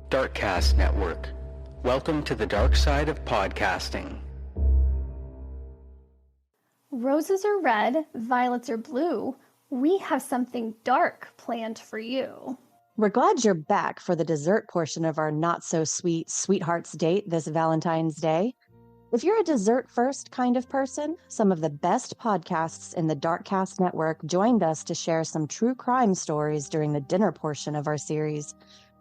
Darkcast Network. Welcome to the dark side of podcasting. Roses are red, violets are blue. We have something dark planned for you. We're glad you're back for the dessert portion of our not-so-sweet Sweethearts Date this Valentine's Day. If you're a dessert-first kind of person, some of the best podcasts in the Darkcast Network joined us to share some true crime stories during the dinner portion of our series.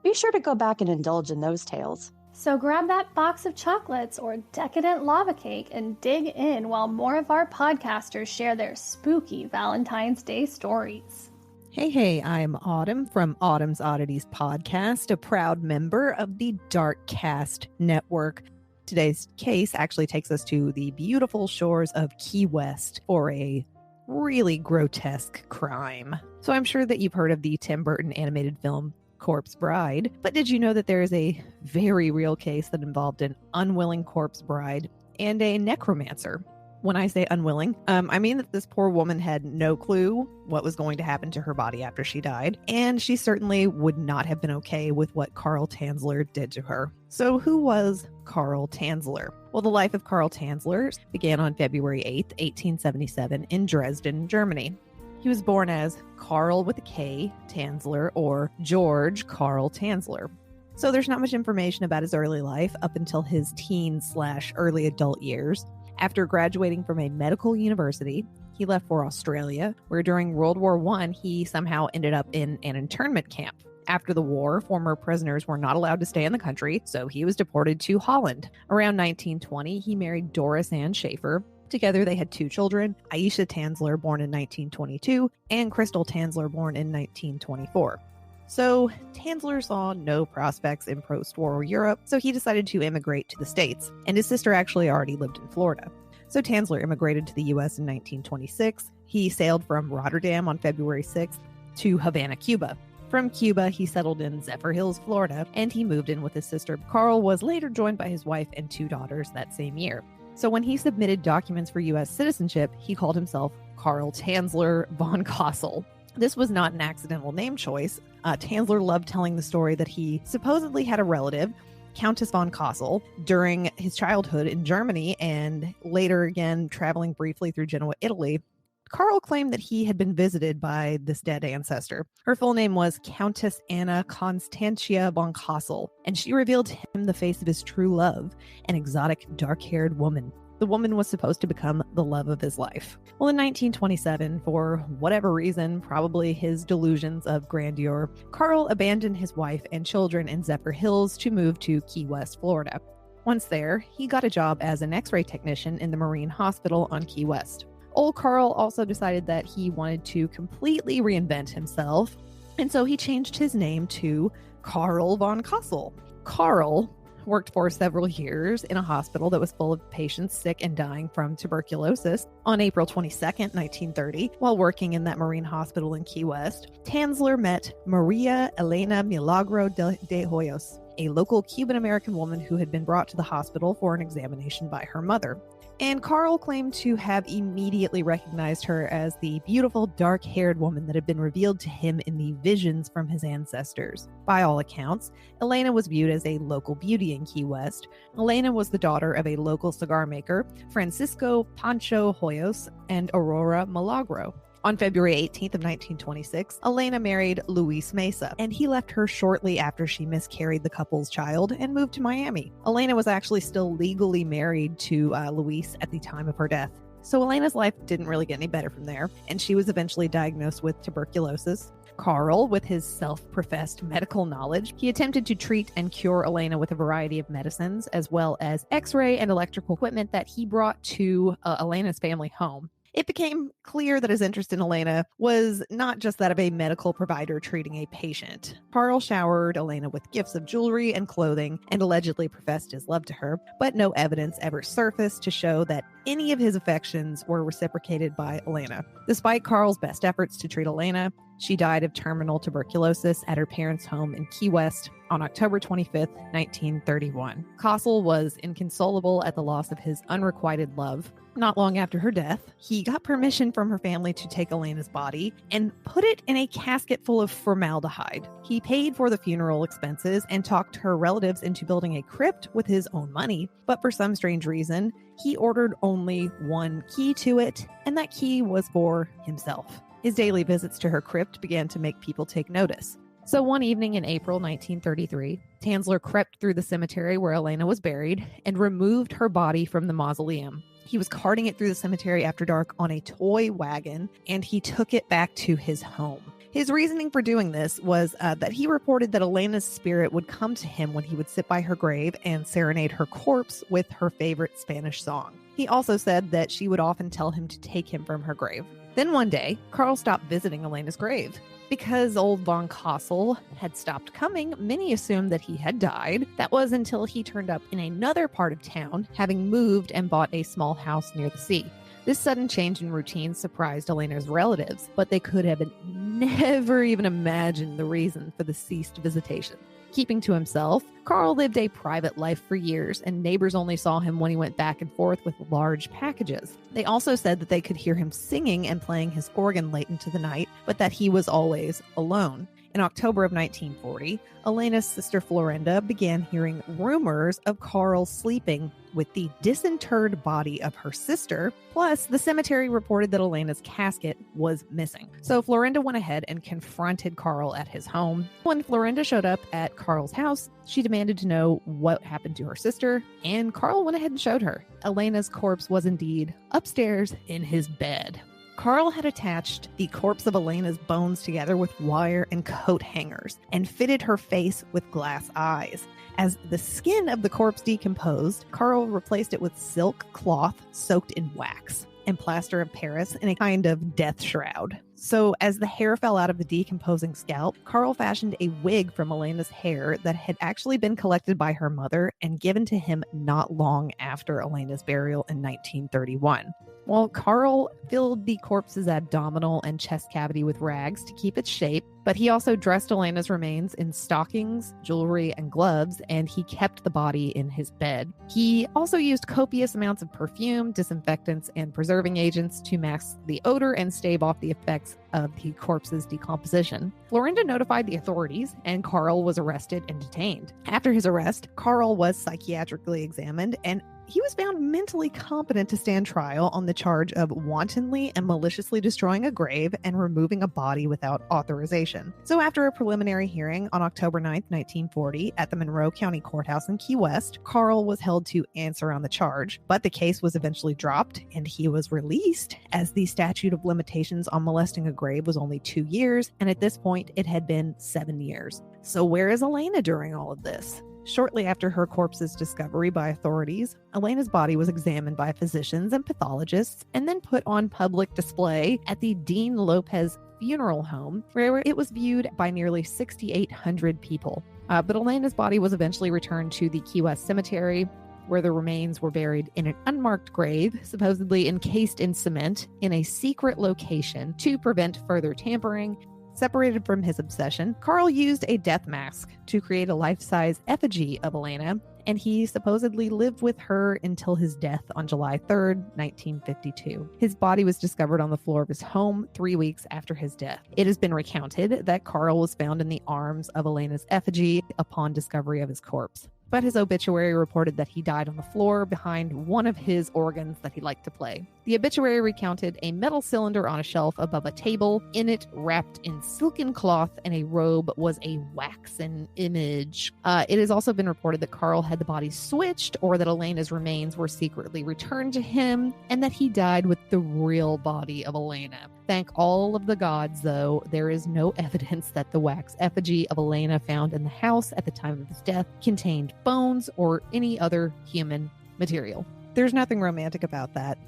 Be sure to go back and indulge in those tales. So grab that box of chocolates or decadent lava cake and dig in while more of our podcasters share their spooky Valentine's Day stories. Hey, I'm Autumn from Autumn's Oddities podcast, a proud member of the Darkcast Network. Today's case actually takes us to the beautiful shores of Key West for a really grotesque crime. So I'm sure that you've heard of the Tim Burton animated film Corpse Bride, but did you know that there is a very real case that involved an unwilling corpse bride and a necromancer? When I say unwilling, I mean that this poor woman had no clue what was going to happen to her body after she died, and she certainly would not have been okay with what Carl Tanzler did to her. So who was Carl Tanzler? Well, the life of Carl Tanzler began on February 8th, 1877 in Dresden, Germany. He was born as Carl with a K, Tanzler, or George Carl Tanzler. So there's not much information about his early life up until his teen/early adult years. After graduating from a medical university, he left for Australia, where during World War I, he somehow ended up in an internment camp. After the war, former prisoners were not allowed to stay in the country, so he was deported to Holland. Around 1920, he married Doris Ann Schaefer. Together, they had two children, Aisha Tanzler, born in 1922, and Crystal Tanzler, born in 1924. So Tanzler saw no prospects in post-war Europe, so he decided to immigrate to the States, and his sister actually already lived in Florida. So Tanzler immigrated to the U.S. in 1926. He sailed from Rotterdam on February 6th to Havana, Cuba. From Cuba, he settled in Zephyr Hills, Florida, and he moved in with his sister. Carl was later joined by his wife and two daughters that same year. So when he submitted documents for U.S. citizenship, he called himself Carl Tanzler von Kossel. This was not an accidental name choice. Tanzler loved telling the story that he supposedly had a relative, Countess von Kossel, during his childhood in Germany and later again traveling briefly through Genoa, Italy. Carl claimed that he had been visited by this dead ancestor. Her full name was Countess Anna Constantia von Kossel, and she revealed to him the face of his true love, an exotic dark-haired woman. The woman was supposed to become the love of his life. Well, in 1927, for whatever reason, probably his delusions of grandeur, Carl abandoned his wife and children in Zephyr Hills to move to Key West, Florida. Once there, he got a job as an X-ray technician in the Marine Hospital on Key West. Old Carl also decided that he wanted to completely reinvent himself, and so he changed his name to Carl von Kossel. Carl worked for several years in a hospital that was full of patients sick and dying from tuberculosis. On April 22nd, 1930, while working in that Marine Hospital in Key West, Tanzler met Maria Elena Milagro de Hoyos, a local Cuban-American woman who had been brought to the hospital for an examination by her mother. And Carl claimed to have immediately recognized her as the beautiful, dark-haired woman that had been revealed to him in the visions from his ancestors. By all accounts, Elena was viewed as a local beauty in Key West. Elena was the daughter of a local cigar maker, Francisco Pancho Hoyos, and Aurora Milagro. On February 18th of 1926, Elena married Luis Mesa, and he left her shortly after she miscarried the couple's child and moved to Miami. Elena was actually still legally married to Luis at the time of her death. So Elena's life didn't really get any better from there, and she was eventually diagnosed with tuberculosis. Carl, with his self-professed medical knowledge, he attempted to treat and cure Elena with a variety of medicines, as well as X-ray and electrical equipment that he brought to Elena's family home. It became clear that his interest in Elena was not just that of a medical provider treating a patient. Carl showered Elena with gifts of jewelry and clothing and allegedly professed his love to her, but no evidence ever surfaced to show that any of his affections were reciprocated by Elena. Despite Carl's best efforts to treat Elena, She died of terminal tuberculosis at her parents' home in Key West on October 25th, 1931. Kossel was inconsolable at the loss of his unrequited love. Not long after her death, he got permission from her family to take Elena's body and put it in a casket full of formaldehyde. He paid for the funeral expenses and talked her relatives into building a crypt with his own money, but for some strange reason, he ordered only one key to it, and that key was for himself. His daily visits to her crypt began to make people take notice. So one evening in April 1933, Tanzler crept through the cemetery where Elena was buried and removed her body from the mausoleum. He was carting it through the cemetery after dark on a toy wagon, and he took it back to his home. His reasoning for doing this was that he reported that Elena's spirit would come to him when he would sit by her grave and serenade her corpse with her favorite Spanish song. He also said that she would often tell him to take him from her grave. Then one day, Carl stopped visiting Elena's grave. Because old von Kossel had stopped coming, many assumed that he had died. That was until he turned up in another part of town, having moved and bought a small house near the sea. This sudden change in routine surprised Elena's relatives, but they could have never even imagined the reason for the ceased visitation. Keeping to himself, Carl lived a private life for years, and neighbors only saw him when he went back and forth with large packages. They also said that they could hear him singing and playing his organ late into the night, but that he was always alone. In October of 1940, Elena's sister Florinda began hearing rumors of Carl sleeping with the disinterred body of her sister. Plus, the cemetery reported that Elena's casket was missing. So Florinda went ahead and confronted Carl at his home. When Florinda showed up at Carl's house, she demanded to know what happened to her sister, and Carl went ahead and showed her. Elena's corpse was indeed upstairs in his bed. Carl had attached the corpse of Elena's bones together with wire and coat hangers and fitted her face with glass eyes. As the skin of the corpse decomposed, Carl replaced it with silk cloth soaked in wax and plaster of Paris in a kind of death shroud. So as the hair fell out of the decomposing scalp, Carl fashioned a wig from Elena's hair that had actually been collected by her mother and given to him not long after Elena's burial in 1931. Well, Carl filled the corpse's abdominal and chest cavity with rags to keep its shape, but he also dressed Elena's remains in stockings, jewelry, and gloves, and he kept the body in his bed. He also used copious amounts of perfume, disinfectants, and preserving agents to mask the odor and stave off the effects of the corpse's decomposition. Florinda notified the authorities, and Carl was arrested and detained. After his arrest, Carl was psychiatrically examined, and he was found mentally competent to stand trial on the charge of wantonly and maliciously destroying a grave and removing a body without authorization. So after a preliminary hearing on October 9th, 1940 at the Monroe County Courthouse in Key West, Carl was held to answer on the charge, but the case was eventually dropped and he was released as the statute of limitations on molesting a grave was only 2 years, and at this point it had been 7 years. So where is Elena during all of this? Shortly after her corpse's discovery by authorities, Elena's body was examined by physicians and pathologists and then put on public display at the Dean Lopez Funeral Home, where it was viewed by nearly 6,800 people. But Elena's body was eventually returned to the Key West Cemetery, where the remains were buried in an unmarked grave, supposedly encased in cement, in a secret location to prevent further tampering. Separated from his obsession, Carl used a death mask to create a life-size effigy of Elena, and he supposedly lived with her until his death on July 3rd, 1952. His body was discovered on the floor of his home 3 weeks after his death. It has been recounted that Carl was found in the arms of Elena's effigy upon discovery of his corpse. But his obituary reported that he died on the floor behind one of his organs that he liked to play. The obituary recounted a metal cylinder on a shelf above a table. In it, wrapped in silken cloth and a robe, was a waxen image. It has also been reported that Carl had the body switched, or that Elena's remains were secretly returned to him, and that he died with the real body of Elena. Thank all of the gods, though, there is no evidence that the wax effigy of Elena found in the house at the time of his death contained bones or any other human material. There's nothing romantic about that.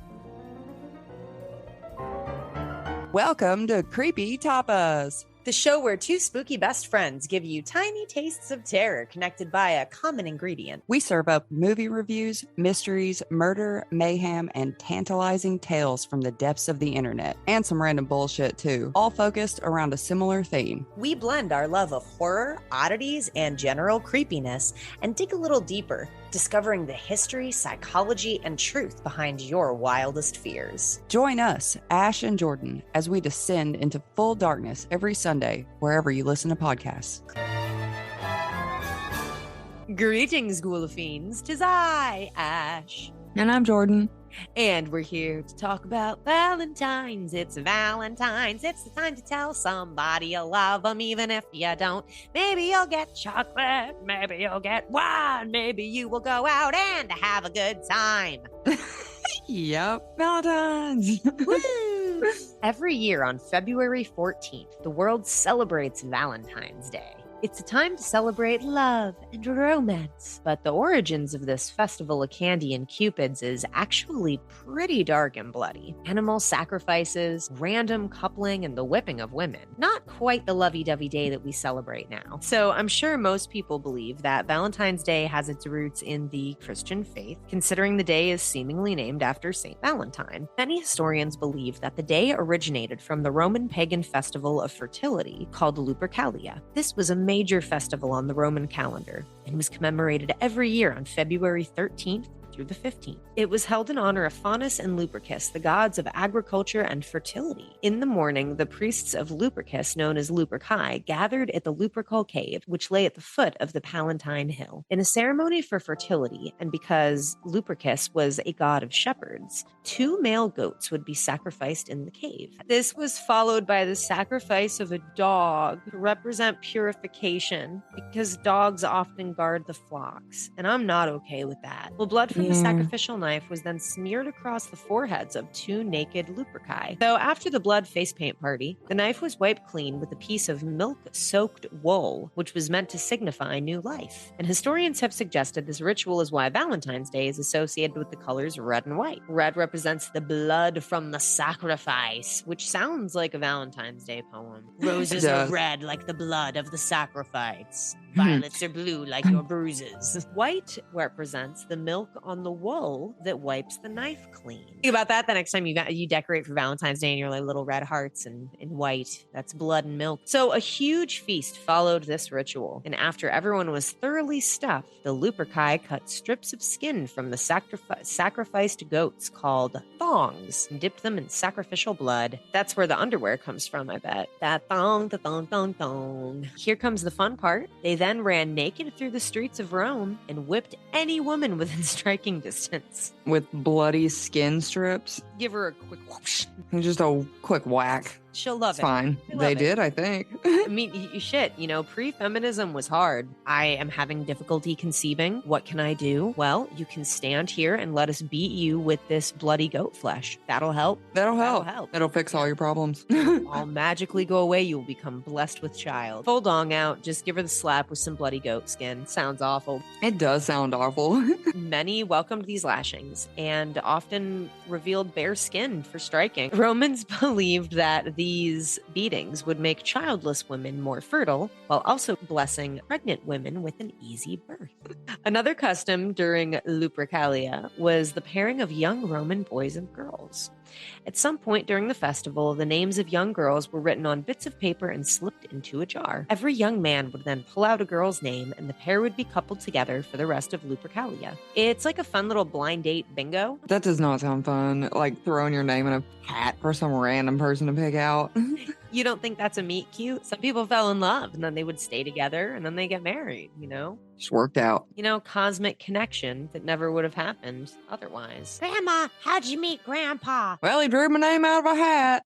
Welcome to Creepy Tapas. the show where two spooky best friends give you tiny tastes of terror connected by a common ingredient. We serve up movie reviews, mysteries, murder, mayhem, and tantalizing tales from the depths of the internet, and some random bullshit too, all focused around a similar theme. We blend our love of horror, oddities, and general creepiness and dig a little deeper, discovering the history, psychology, and truth behind your wildest fears. Join us, Ash and Jordan, as we descend into full darkness every Sunday, wherever you listen to podcasts. Greetings, Ghoul Fiends. 'Tis I, Ash. And I'm Jordan. And we're here to talk about Valentines. It's Valentines. It's the time to tell somebody you love them, even if you don't. Maybe you'll get chocolate. Maybe you'll get wine. Maybe you will go out and have a good time. Yep, Valentine's. Woo! Every year on February 14th, the world celebrates Valentine's Day. It's a time to celebrate love and romance. But the origins of this festival of candy and cupids is actually pretty dark and bloody. Animal sacrifices, random coupling, and the whipping of women. Not quite the lovey-dovey day that we celebrate now. So I'm sure most people believe that Valentine's Day has its roots in the Christian faith, considering the day is seemingly named after Saint Valentine. Many historians believe that the day originated from the Roman pagan festival of fertility called Lupercalia. This was a major festival on the Roman calendar and was commemorated every year on February 13th through the 15th. It was held in honor of Faunus and Lupercus, the gods of agriculture and fertility. In the morning, the priests of Lupercus, known as Luperci, gathered at the Lupercal cave, which lay at the foot of the Palatine Hill. In a ceremony for fertility, and because Lupercus was a god of shepherds, 2 male goats would be sacrificed in the cave. This was followed by the sacrifice of a dog to represent purification, because dogs often guard the flocks, and I'm not okay with that. Well, blood from the sacrificial knife was then smeared across the foreheads of 2 naked Luperci. So after the blood face paint party, the knife was wiped clean with a piece of milk-soaked wool, which was meant to signify new life. And historians have suggested this ritual is why Valentine's Day is associated with the colors red and white. Red represents the blood from the sacrifice, which sounds like a Valentine's Day poem. Roses are red like the blood of the sacrifice. Violets are blue like your bruises. White represents the milk on the wool that wipes the knife clean. Think about that the next time you decorate for Valentine's Day and you're like little red hearts and in white. That's blood and milk. So a huge feast followed this ritual. And after everyone was thoroughly stuffed, the Luperci cut strips of skin from the sacrificed goats called thongs and dipped them in sacrificial blood. That's where the underwear comes from, I bet. That thong, the thong, thong, thong. Here comes the fun part. They then ran naked through the streets of Rome and whipped any woman within striking distance. With bloody skin strips. Give her a quick whoosh. Just a quick whack. She'll love it's fine. They did, I think. I mean, pre-feminism was hard. I am having difficulty conceiving. What can I do? Well, you can stand here and let us beat you with this bloody goat flesh. That'll help. That'll help. It'll fix all your problems. I'll magically go away. You will become blessed with child. Full dong out. Just give her the slap with some bloody goat skin. Sounds awful. It does sound awful. Many welcomed these lashings and often revealed bare skin for striking. Romans believed that these beatings would make childless women more fertile, while also blessing pregnant women with an easy birth. Another custom during Lupercalia was the pairing of young Roman boys and girls. At some point during the festival, the names of young girls were written on bits of paper and slipped into a jar. Every young man would then pull out a girl's name, and the pair would be coupled together for the rest of Lupercalia. It's like a fun little blind date bingo. That does not sound fun, like throwing your name in a hat for some random person to pick out. You don't think that's a meet cute? Some people fell in love, and then they would stay together, and then they get married, Just worked out. Cosmic connection that never would have happened otherwise. Grandma, how'd you meet Grandpa? Well, he drew my name out of a hat.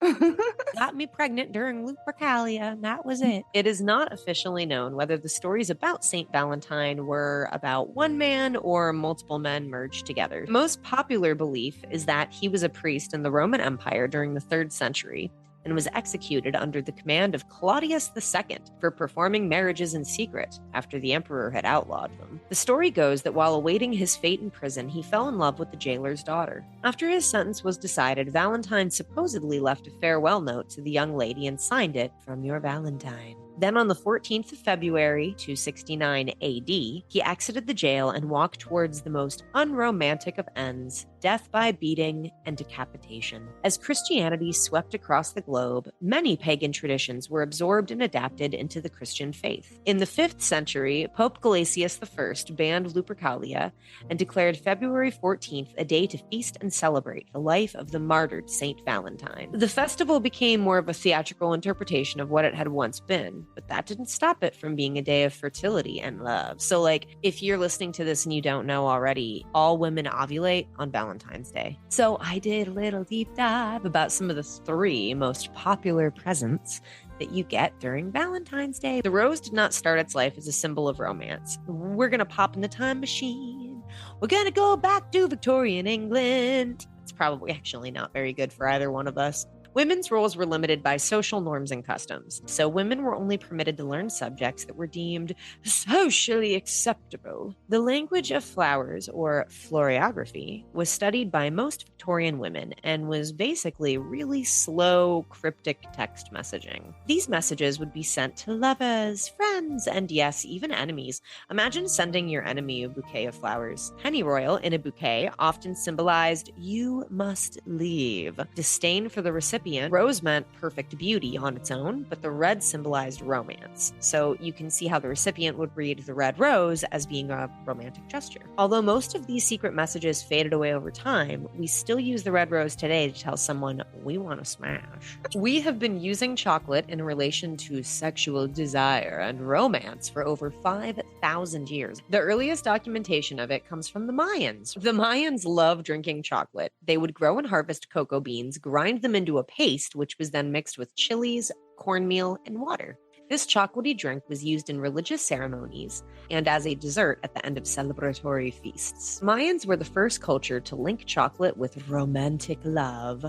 Got me pregnant during Lupercalia, and that was it. It is not officially known whether the stories about Saint Valentine were about one man or multiple men merged together. The most popular belief is that he was a priest in the Roman Empire during the 3rd century, and was executed under the command of Claudius II for performing marriages in secret after the emperor had outlawed them. The story goes that while awaiting his fate in prison, he fell in love with the jailer's daughter. After his sentence was decided, Valentine supposedly left a farewell note to the young lady and signed it, "From your Valentine." Then on the 14th of February, 269 AD, he exited the jail and walked towards the most unromantic of ends, death by beating and decapitation. As Christianity swept across the globe, many pagan traditions were absorbed and adapted into the Christian faith. In the 5th century, Pope Gelasius I banned Lupercalia and declared February 14th a day to feast and celebrate the life of the martyred Saint Valentine. The festival became more of a theatrical interpretation of what it had once been, but that didn't stop it from being a day of fertility and love. So, if you're listening to this and you don't know already, all women ovulate on Valentine's Day. So I did a little deep dive about some of the 3 most popular presents that you get during Valentine's Day. The rose did not start its life as a symbol of romance. We're gonna pop in the time machine. We're gonna go back to Victorian England. It's probably actually not very good for either one of us. Women's roles were limited by social norms and customs, so women were only permitted to learn subjects that were deemed socially acceptable. The language of flowers, or florography, was studied by most Victorian women and was basically really slow, cryptic text messaging. These messages would be sent to lovers, friends, and yes, even enemies. Imagine sending your enemy a bouquet of flowers. Pennyroyal in a bouquet often symbolized, "You must leave." Disdain for the recipient. Rose meant perfect beauty on its own, but the red symbolized romance. So you can see how the recipient would read the red rose as being a romantic gesture. Although most of these secret messages faded away over time, we still use the red rose today to tell someone we want to smash. We have been using chocolate in relation to sexual desire and romance for over 5,000 years. The earliest documentation of it comes from the Mayans. The Mayans loved drinking chocolate. They would grow and harvest cocoa beans, grind them into a paste, which was then mixed with chilies, cornmeal, and water. This chocolatey drink was used in religious ceremonies and as a dessert at the end of celebratory feasts. Mayans were the first culture to link chocolate with romantic love.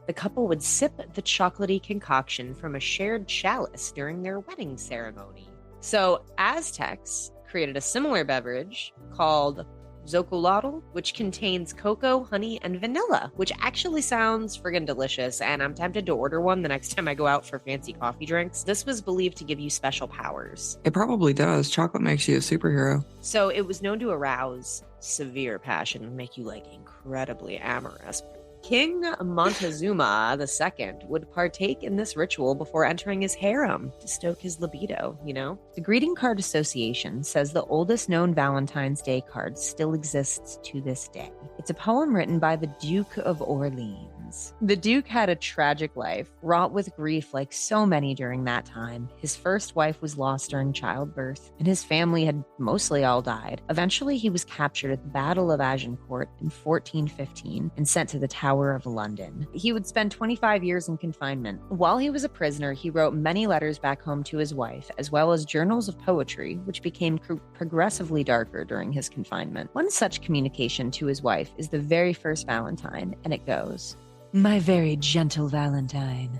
The couple would sip the chocolatey concoction from a shared chalice during their wedding ceremony. So Aztecs created a similar beverage called Zocolotl, which contains cocoa, honey, and vanilla, which actually sounds friggin' delicious, and I'm tempted to order one the next time I go out for fancy coffee drinks. This was believed to give you special powers. It probably does. Chocolate makes you a superhero. So it was known to arouse severe passion and make you, incredibly amorous. King Montezuma II would partake in this ritual before entering his harem to stoke his libido, The Greeting Card Association says the oldest known Valentine's Day card still exists to this day. It's a poem written by the Duke of Orleans. The Duke had a tragic life, wrought with grief like so many during that time. His first wife was lost during childbirth, and his family had mostly all died. Eventually, he was captured at the Battle of Agincourt in 1415 and sent to the Tower of London. He would spend 25 years in confinement. While he was a prisoner, he wrote many letters back home to his wife, as well as journals of poetry, which became progressively darker during his confinement. One such communication to his wife is the very first Valentine, and it goes, "My very gentle Valentine,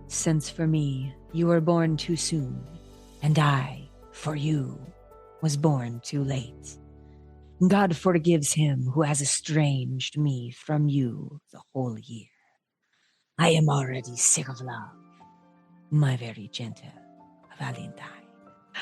since for me you were born too soon, and I, for you, was born too late. God forgives him who has estranged me from you the whole year. I am already sick of love, my very gentle Valentine."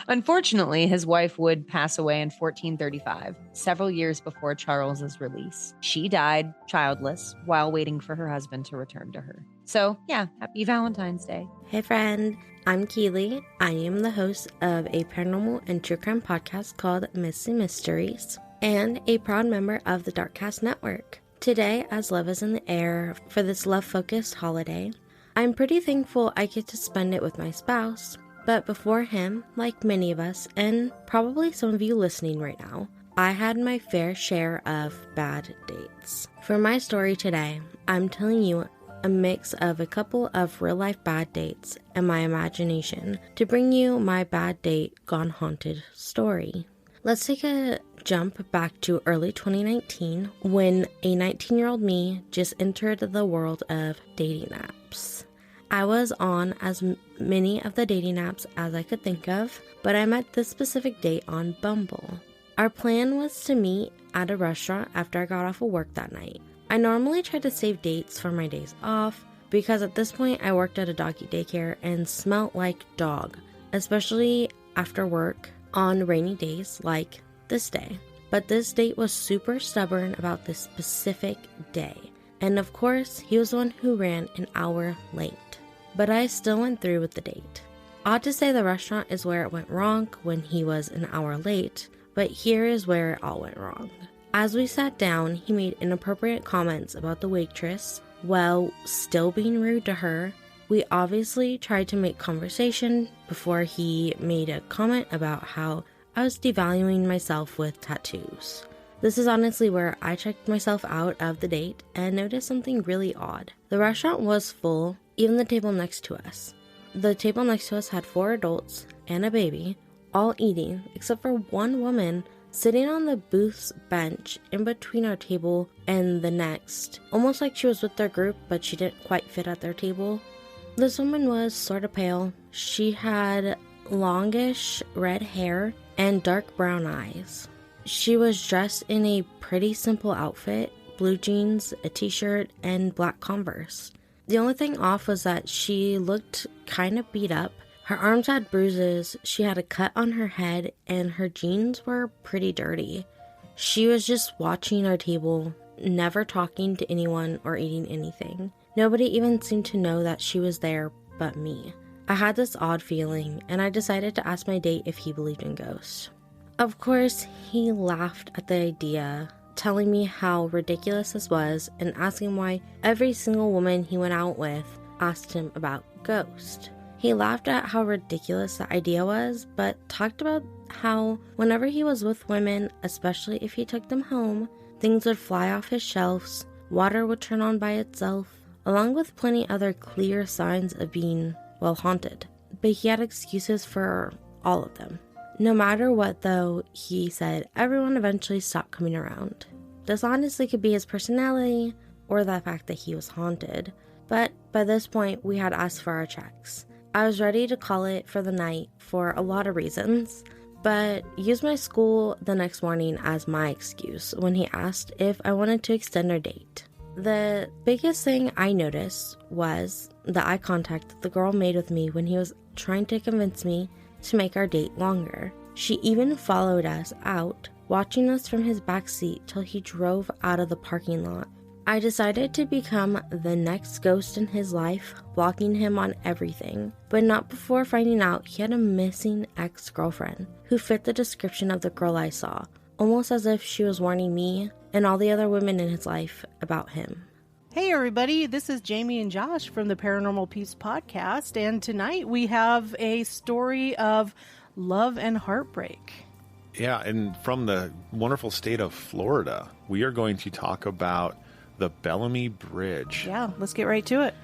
Unfortunately, his wife would pass away in 1435, several years before Charles's release. She died childless while waiting for her husband to return to her. So, happy Valentine's Day. Hey friend, I'm Keely. I am the host of a paranormal and true crime podcast called Missy Mysteries and a proud member of the Darkcast Network. Today, as love is in the air for this love-focused holiday, I'm pretty thankful I get to spend it with my spouse. But before him, like many of us, and probably some of you listening right now, I had my fair share of bad dates. For my story today, I'm telling you a mix of a couple of real-life bad dates and my imagination to bring you my bad date gone haunted story. Let's take a jump back to early 2019 when a 19-year-old me just entered the world of dating apps. I was on as many of the dating apps as I could think of, but I met this specific date on Bumble. Our plan was to meet at a restaurant after I got off of work that night. I normally try to save dates for my days off because at this point I worked at a doggy daycare and smelled like dog, especially after work on rainy days like this day. But this date was super stubborn about this specific day. And of course, he was the one who ran an hour late. But I still went through with the date. Odd to say the restaurant is where it went wrong when he was an hour late, but here is where it all went wrong. As we sat down, he made inappropriate comments about the waitress while still being rude to her. We obviously tried to make conversation before he made a comment about how I was devaluing myself with tattoos. This is honestly where I checked myself out of the date and noticed something really odd. The restaurant was full, even the table next to us. The table next to us had 4 adults and a baby, all eating, except for one woman sitting on the booth's bench in between our table and the next, almost like she was with their group, but she didn't quite fit at their table. This woman was sort of pale. She had longish red hair and dark brown eyes. She was dressed in a pretty simple outfit, blue jeans, a t-shirt, and black Converse. The only thing off was that she looked kind of beat up. Her arms had bruises, she had a cut on her head, and her jeans were pretty dirty. She was just watching our table, never talking to anyone or eating anything. Nobody even seemed to know that she was there but me. I had this odd feeling, and I decided to ask my date if he believed in ghosts. Of course, he laughed at the idea, telling me how ridiculous this was and asking why every single woman he went out with asked him about ghosts. He laughed at how ridiculous the idea was, but talked about how whenever he was with women, especially if he took them home, things would fly off his shelves, water would turn on by itself, along with plenty other clear signs of being, well, haunted. But he had excuses for all of them. No matter what, though, he said everyone eventually stopped coming around. This honestly could be his personality or the fact that he was haunted, but by this point we had asked for our checks. I was ready to call it for the night for a lot of reasons, but used my school the next morning as my excuse when he asked if I wanted to extend our date. The biggest thing I noticed was the eye contact that the girl made with me when he was trying to convince me to make our date longer. She even followed us out, watching us from his back seat till he drove out of the parking lot. I decided to become the next ghost in his life, blocking him on everything, but not before finding out he had a missing ex-girlfriend who fit the description of the girl I saw, almost as if she was warning me and all the other women in his life about him. Hey everybody, this is Jamie and Josh from the Paranormal Peace Podcast, and tonight we have a story of love and heartbreak. Yeah, and from the wonderful state of Florida, we are going to talk about the Bellamy Bridge. Yeah, let's get right to it.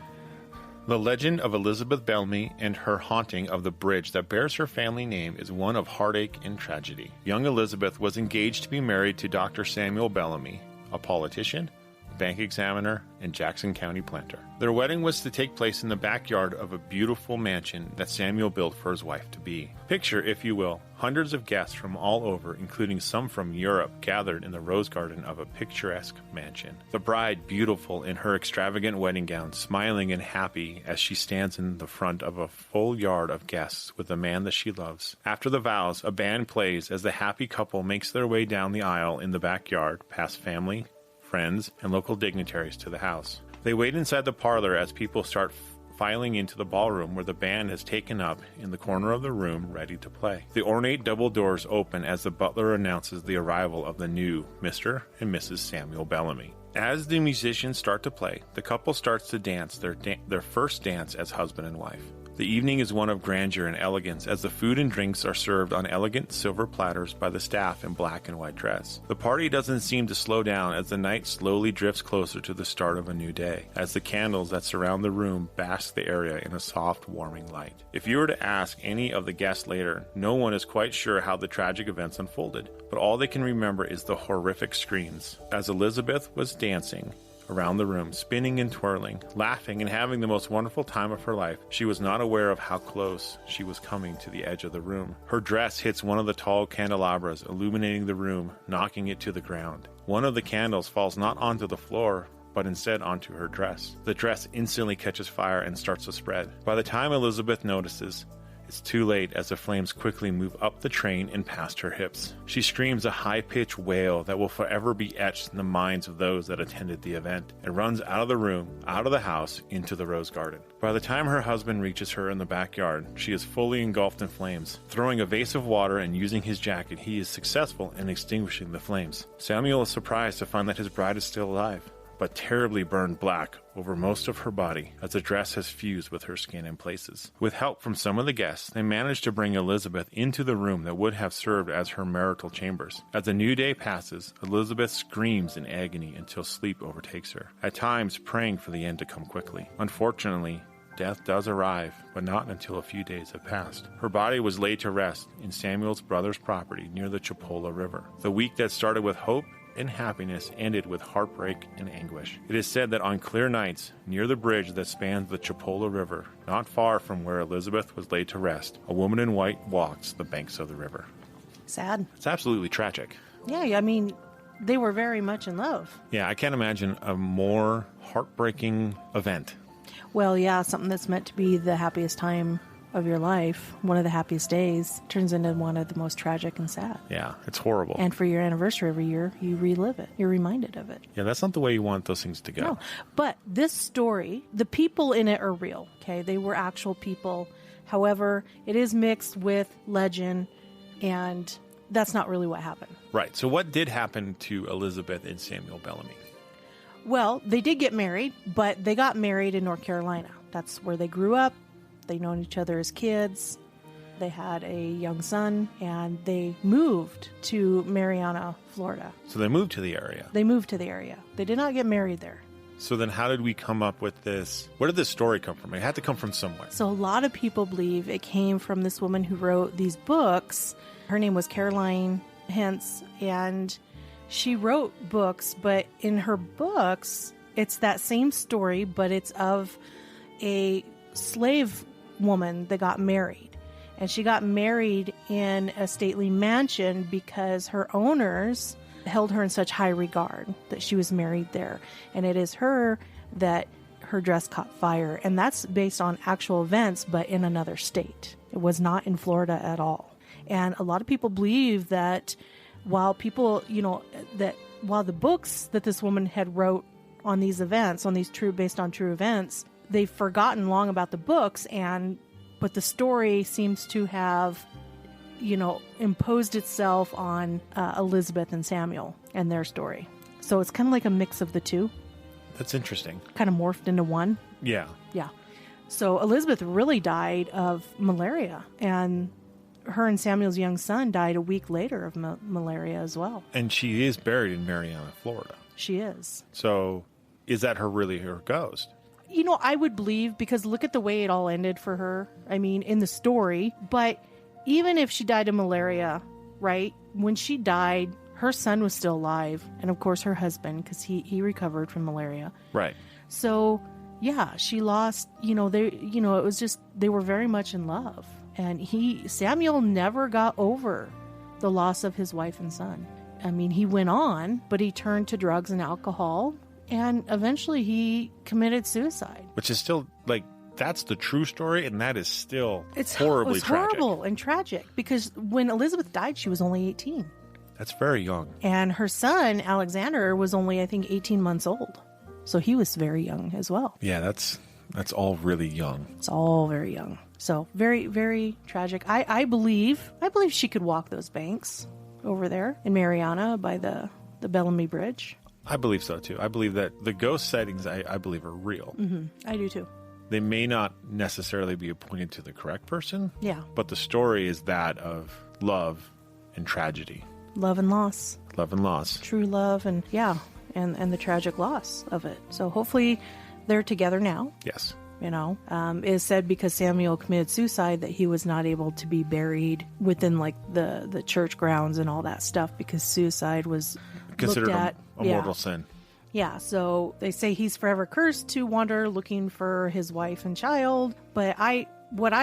The legend of Elizabeth Bellamy and her haunting of the bridge that bears her family name is one of heartache and tragedy. Young Elizabeth was engaged to be married to Dr. Samuel Bellamy, a politician, bank examiner, and Jackson County planter. Their wedding was to take place in the backyard of a beautiful mansion that Samuel built for his wife-to-be. Picture, if you will, hundreds of guests from all over, including some from Europe, gathered in the rose garden of a picturesque mansion. The bride, beautiful in her extravagant wedding gown, smiling and happy as she stands in the front of a full yard of guests with the man that she loves. After the vows, a band plays as the happy couple makes their way down the aisle in the backyard, past family, friends, and local dignitaries to the house. They wait inside the parlor as people start filing into the ballroom where the band has taken up in the corner of the room ready to play. The ornate double doors open as the butler announces the arrival of the new Mr. and Mrs. Samuel Bellamy. As the musicians start to play, the couple starts to dance their first dance as husband and wife. The evening is one of grandeur and elegance as the food and drinks are served on elegant silver platters by the staff in black and white dress. The party doesn't seem to slow down as the night slowly drifts closer to the start of a new day, as the candles that surround the room bask the area in a soft, warming light. If you were to ask any of the guests later, no one is quite sure how the tragic events unfolded, but all they can remember is the horrific screams. As Elizabeth was dancing, around the room, spinning and twirling, laughing and having the most wonderful time of her life. She was not aware of how close she was coming to the edge of the room. Her dress hits one of the tall candelabras, illuminating the room, knocking it to the ground. One of the candles falls not onto the floor, but instead onto her dress. The dress instantly catches fire and starts to spread. By the time Elizabeth notices, it's too late as the flames quickly move up the train and past her hips. She screams a high-pitched wail that will forever be etched in the minds of those that attended the event, and runs out of the room, out of the house, into the rose garden. By the time her husband reaches her in the backyard, she is fully engulfed in flames. Throwing a vase of water and using his jacket, he is successful in extinguishing the flames. Samuel is surprised to find that his bride is still alive, but terribly burned black over most of her body as the dress has fused with her skin in places. With help from some of the guests, they managed to bring Elizabeth into the room that would have served as her marital chambers. As the new day passes, Elizabeth screams in agony until sleep overtakes her, at times praying for the end to come quickly. Unfortunately, death does arrive, but not until a few days have passed. Her body was laid to rest in Samuel's brother's property near the Chipola River. The week that started with hope and happiness ended with heartbreak and anguish. It is said that on clear nights, near the bridge that spans the Chipola River, not far from where Elizabeth was laid to rest, a woman in white walks the banks of the river. Sad. It's absolutely tragic. Yeah, I mean, they were very much in love. Yeah, I can't imagine a more heartbreaking event. Well, yeah, something that's meant to be the happiest time of your life, one of the happiest days, turns into one of the most tragic and sad. Yeah, it's horrible. And for your anniversary every year, you relive it. You're reminded of it. Yeah, that's not the way you want those things to go. No, but this story, the people in it are real, okay? They were actual people. However, it is mixed with legend, and that's not really what happened. Right. So what did happen to Elizabeth and Samuel Bellamy? Well, they did get married, but they got married in North Carolina. That's where they grew up. They known each other as kids. They had a young son, and they moved to Marianna, Florida. So they moved to the area. They moved to the area. They did not get married there. So then how did we come up with this? Where did this story come from? It had to come from somewhere. So a lot of people believe it came from this woman who wrote these books. Her name was Caroline Hentz, and she wrote books, but in her books, it's that same story, but it's of a slave woman that got married. And she got married in a stately mansion because her owners held her in such high regard that she was married there. And it is her that her dress caught fire. And that's based on actual events, but in another state. It was not in Florida at all. And a lot of people believe that while people, that while the books that this woman had wrote on these events, on these based on true events, they've forgotten long about the books, but the story seems to have, imposed itself on Elizabeth and Samuel and their story. So it's kind of like a mix of the two. That's interesting. Kind of morphed into one. Yeah. Yeah. So Elizabeth really died of malaria, and her and Samuel's young son died a week later of malaria as well. And she is buried in Marianna, Florida. She is. So is that her ghost? I would believe, because look at the way it all ended for her. I mean, in the story. But even if she died of malaria, right? When she died, her son was still alive. And of course, her husband, because he recovered from malaria. Right. So, yeah, she lost, it was just, they were very much in love. And Samuel never got over the loss of his wife and son. I mean, he went on, but he turned to drugs and alcohol. And eventually he committed suicide. Which is still, that's the true story, and that is still horribly tragic. Horrible and tragic, because when Elizabeth died, she was only 18. That's very young. And her son, Alexander, was only, I think, 18 months old. So he was very young as well. Yeah, that's all really young. It's all very young. So very, very tragic. I believe she could walk those banks over there in Marianna by the Bellamy Bridge. I believe so, too. I believe that the ghost sightings, I believe, are real. Mm-hmm. I do, too. They may not necessarily be appointed to the correct person. Yeah. But the story is that of love and tragedy. Love and loss. Love and loss. True love and, and the tragic loss of it. So hopefully they're together now. Yes. It is said because Samuel committed suicide that he was not able to be buried within, the church grounds and all that stuff, because suicide was considered looked at, a mortal sin. Yeah, so they say he's forever cursed to wander looking for his wife and child. But I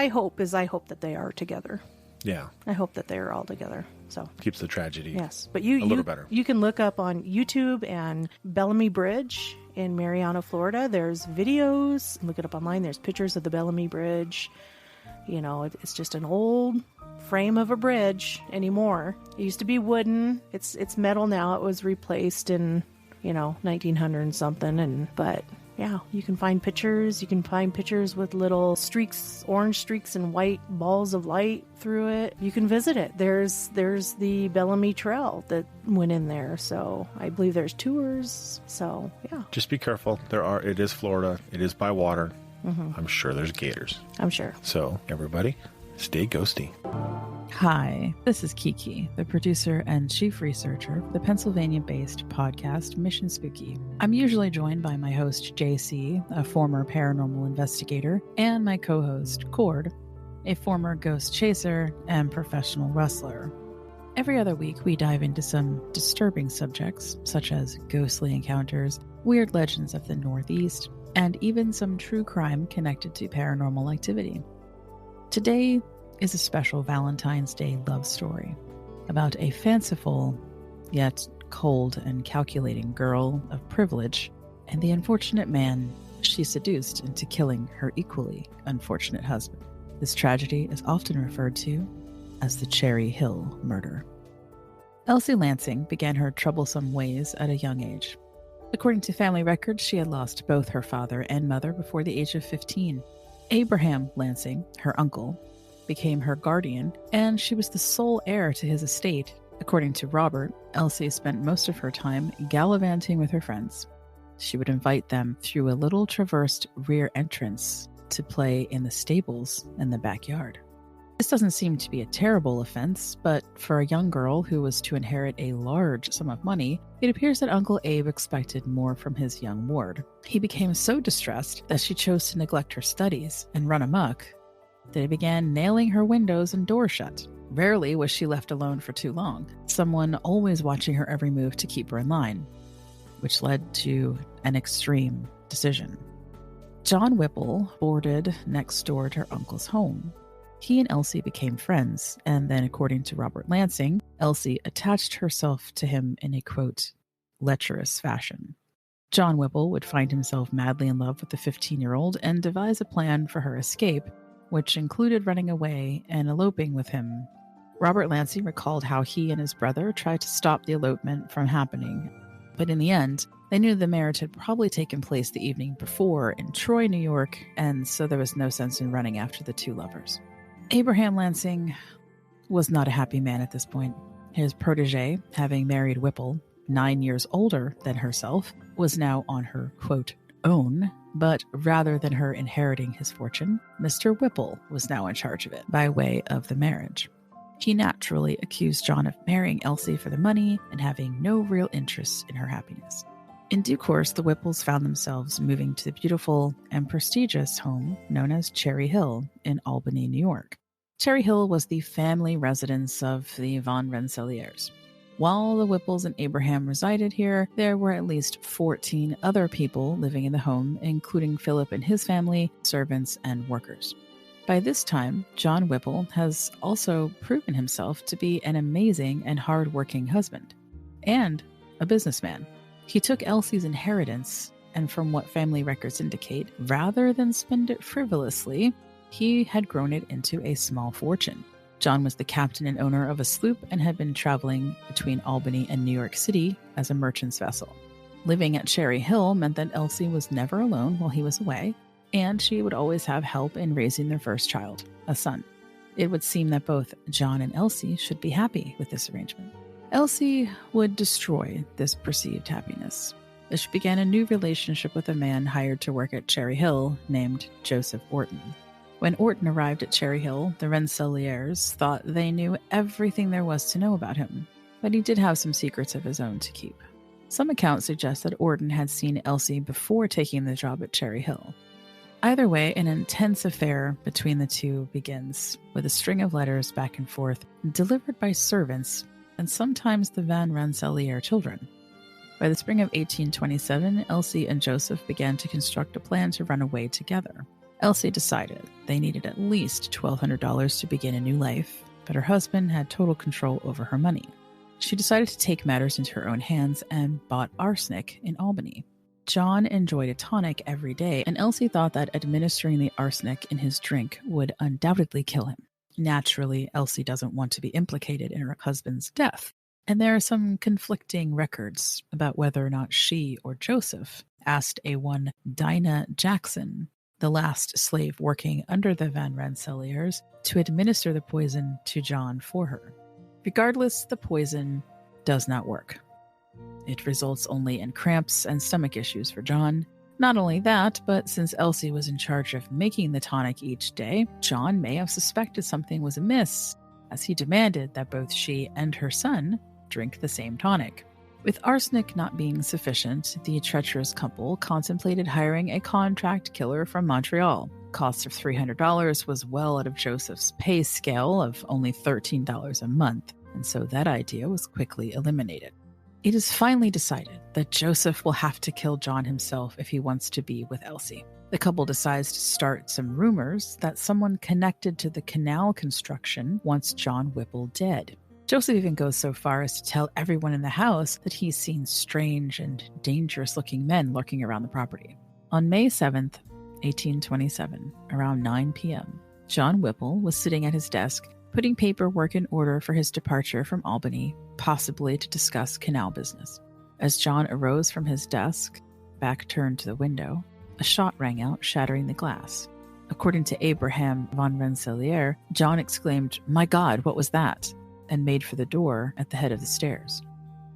hope that they are together. Yeah. I hope that they are all together. So keeps the tragedy. Yes, but a little better. You can look up on YouTube and Bellamy Bridge in Marianna, Florida. There's videos. Look it up online. There's pictures of the Bellamy Bridge. You know, it's just an old frame of a bridge anymore. It used to be wooden. It's metal now. It was replaced in 1900 and something. But yeah, you can find pictures. You can find pictures with little streaks, orange streaks and white balls of light through it. You can visit it. There's the Bellamy Trail that went in there. So I believe there's tours. So yeah. Just be careful. It is Florida. It is by water. Mm-hmm. I'm sure there's gators. I'm sure. So everybody, stay ghosty. Hi, this is Kiki, the producer and chief researcher for the Pennsylvania-based podcast Mission Spooky. I'm usually joined by my host, JC, a former paranormal investigator, and my co-host, Cord, a former ghost chaser and professional wrestler. Every other week, we dive into some disturbing subjects, such as ghostly encounters, weird legends of the Northeast, and even some true crime connected to paranormal activity. Today is a special Valentine's Day love story about a fanciful, yet cold and calculating girl of privilege and the unfortunate man she seduced into killing her equally unfortunate husband. This tragedy is often referred to as the Cherry Hill murder. Elsie Lansing began her troublesome ways at a young age. According to family records, she had lost both her father and mother before the age of 15. Abraham Lansing, her uncle, became her guardian, and she was the sole heir to his estate. According to Robert, Elsie spent most of her time gallivanting with her friends. She would invite them through a little traversed rear entrance to play in the stables in the backyard. This doesn't seem to be a terrible offense, but for a young girl who was to inherit a large sum of money, it appears that Uncle Abe expected more from his young ward. He became so distressed that she chose to neglect her studies and run amok that he began nailing her windows and doors shut. Rarely was she left alone for too long, someone always watching her every move to keep her in line, which led to an extreme decision. John Whipple boarded next door to her uncle's home. He and Elsie became friends, and then, according to Robert Lansing, Elsie attached herself to him in a, quote, lecherous fashion. John Whipple would find himself madly in love with the 15-year-old and devise a plan for her escape, which included running away and eloping with him. Robert Lansing recalled how he and his brother tried to stop the elopement from happening, but in the end, they knew the marriage had probably taken place the evening before in Troy, New York, and so there was no sense in running after the two lovers. Abraham Lansing was not a happy man at this point. His protege, having married Whipple, 9 years older than herself, was now on her, quote, own, but rather than her inheriting his fortune, Mr. Whipple was now in charge of it by way of the marriage. He naturally accused John of marrying Elsie for the money and having no real interest in her happiness. In due course, the Whipples found themselves moving to the beautiful and prestigious home known as Cherry Hill in Albany, New York. Cherry Hill was the family residence of the Von Rensselaers. While the Whipples and Abraham resided here, there were at least 14 other people living in the home, including Philip and his family, servants, and workers. By this time, John Whipple has also proven himself to be an amazing and hard-working husband, and a businessman. He took Elsie's inheritance, and from what family records indicate, rather than spend it frivolously, he had grown it into a small fortune. John was the captain and owner of a sloop and had been traveling between Albany and New York City as a merchant's vessel. Living at Cherry Hill meant that Elsie was never alone while he was away, and she would always have help in raising their first child, a son. It would seem that both John and Elsie should be happy with this arrangement. Elsie would destroy this perceived happiness, as she began a new relationship with a man hired to work at Cherry Hill named Joseph Orton. When Orton arrived at Cherry Hill, the Rensselaers thought they knew everything there was to know about him, but he did have some secrets of his own to keep. Some accounts suggest that Orton had seen Elsie before taking the job at Cherry Hill. Either way, an intense affair between the two begins, with a string of letters back and forth delivered by servants and sometimes the Van Rensselaer children. By the spring of 1827, Elsie and Joseph began to construct a plan to run away together. Elsie decided they needed at least $1,200 to begin a new life, but her husband had total control over her money. She decided to take matters into her own hands and bought arsenic in Albany. John enjoyed a tonic every day, and Elsie thought that administering the arsenic in his drink would undoubtedly kill him. Naturally, Elsie doesn't want to be implicated in her husband's death, and there are some conflicting records about whether or not she or Joseph asked a one Dinah Jackson, the last slave working under the Van Rensselaers, to administer the poison to John for her. Regardless, the poison does not work. It results only in cramps and stomach issues for John. Not only that, but since Elsie was in charge of making the tonic each day, John may have suspected something was amiss, as he demanded that both she and her son drink the same tonic. With arsenic not being sufficient, the treacherous couple contemplated hiring a contract killer from Montreal. Cost of $300 was well out of Joseph's pay scale of only $13 a month, and so that idea was quickly eliminated. It is finally decided that Joseph will have to kill John himself if he wants to be with Elsie. The couple decides to start some rumors that someone connected to the canal construction wants John Whipple dead. Joseph even goes so far as to tell everyone in the house that he's seen strange and dangerous-looking men lurking around the property. On May 7th, 1827, around 9 p.m., John Whipple was sitting at his desk, putting paperwork in order for his departure from Albany, possibly to discuss canal business. As John arose from his desk, back turned to the window, a shot rang out, shattering the glass. According to Abraham von Rensselaer, John exclaimed, "My God, what was that?" and made for the door at the head of the stairs.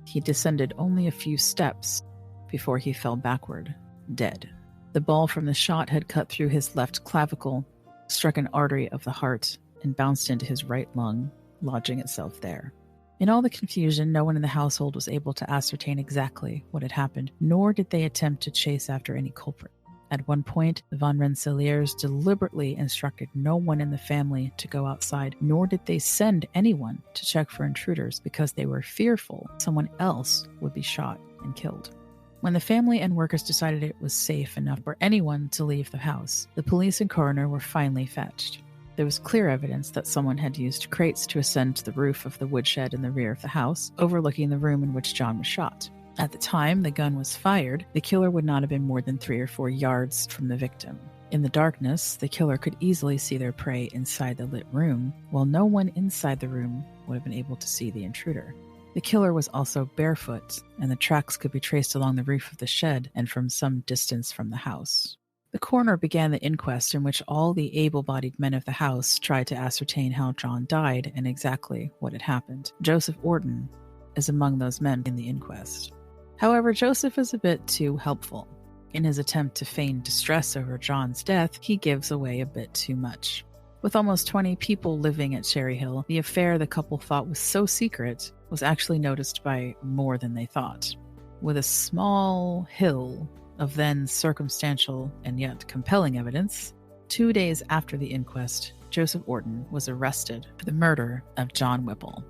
He descended only a few steps before he fell backward, dead. The ball from the shot had cut through his left clavicle, struck an artery of the heart, and bounced into his right lung, lodging itself there. In all the confusion, no one in the household was able to ascertain exactly what had happened, nor did they attempt to chase after any culprit. At one point, the von Rensselaers deliberately instructed no one in the family to go outside, nor did they send anyone to check for intruders because they were fearful someone else would be shot and killed. When the family and workers decided it was safe enough for anyone to leave the house, the police and coroner were finally fetched. There was clear evidence that someone had used crates to ascend to the roof of the woodshed in the rear of the house, overlooking the room in which John was shot. At the time the gun was fired, the killer would not have been more than 3 or 4 yards from the victim. In the darkness, the killer could easily see their prey inside the lit room, while no one inside the room would have been able to see the intruder. The killer was also barefoot, and the tracks could be traced along the roof of the shed and from some distance from the house. The coroner began the inquest in which all the able-bodied men of the house tried to ascertain how John died and exactly what had happened. Joseph Orton is among those men in the inquest. However, Joseph is a bit too helpful. In his attempt to feign distress over John's death, he gives away a bit too much. With almost 20 people living at Cherry Hill, the affair the couple thought was so secret was actually noticed by more than they thought. With a small hill of then circumstantial and yet compelling evidence, 2 days after the inquest, Joseph Orton was arrested for the murder of John Whipple.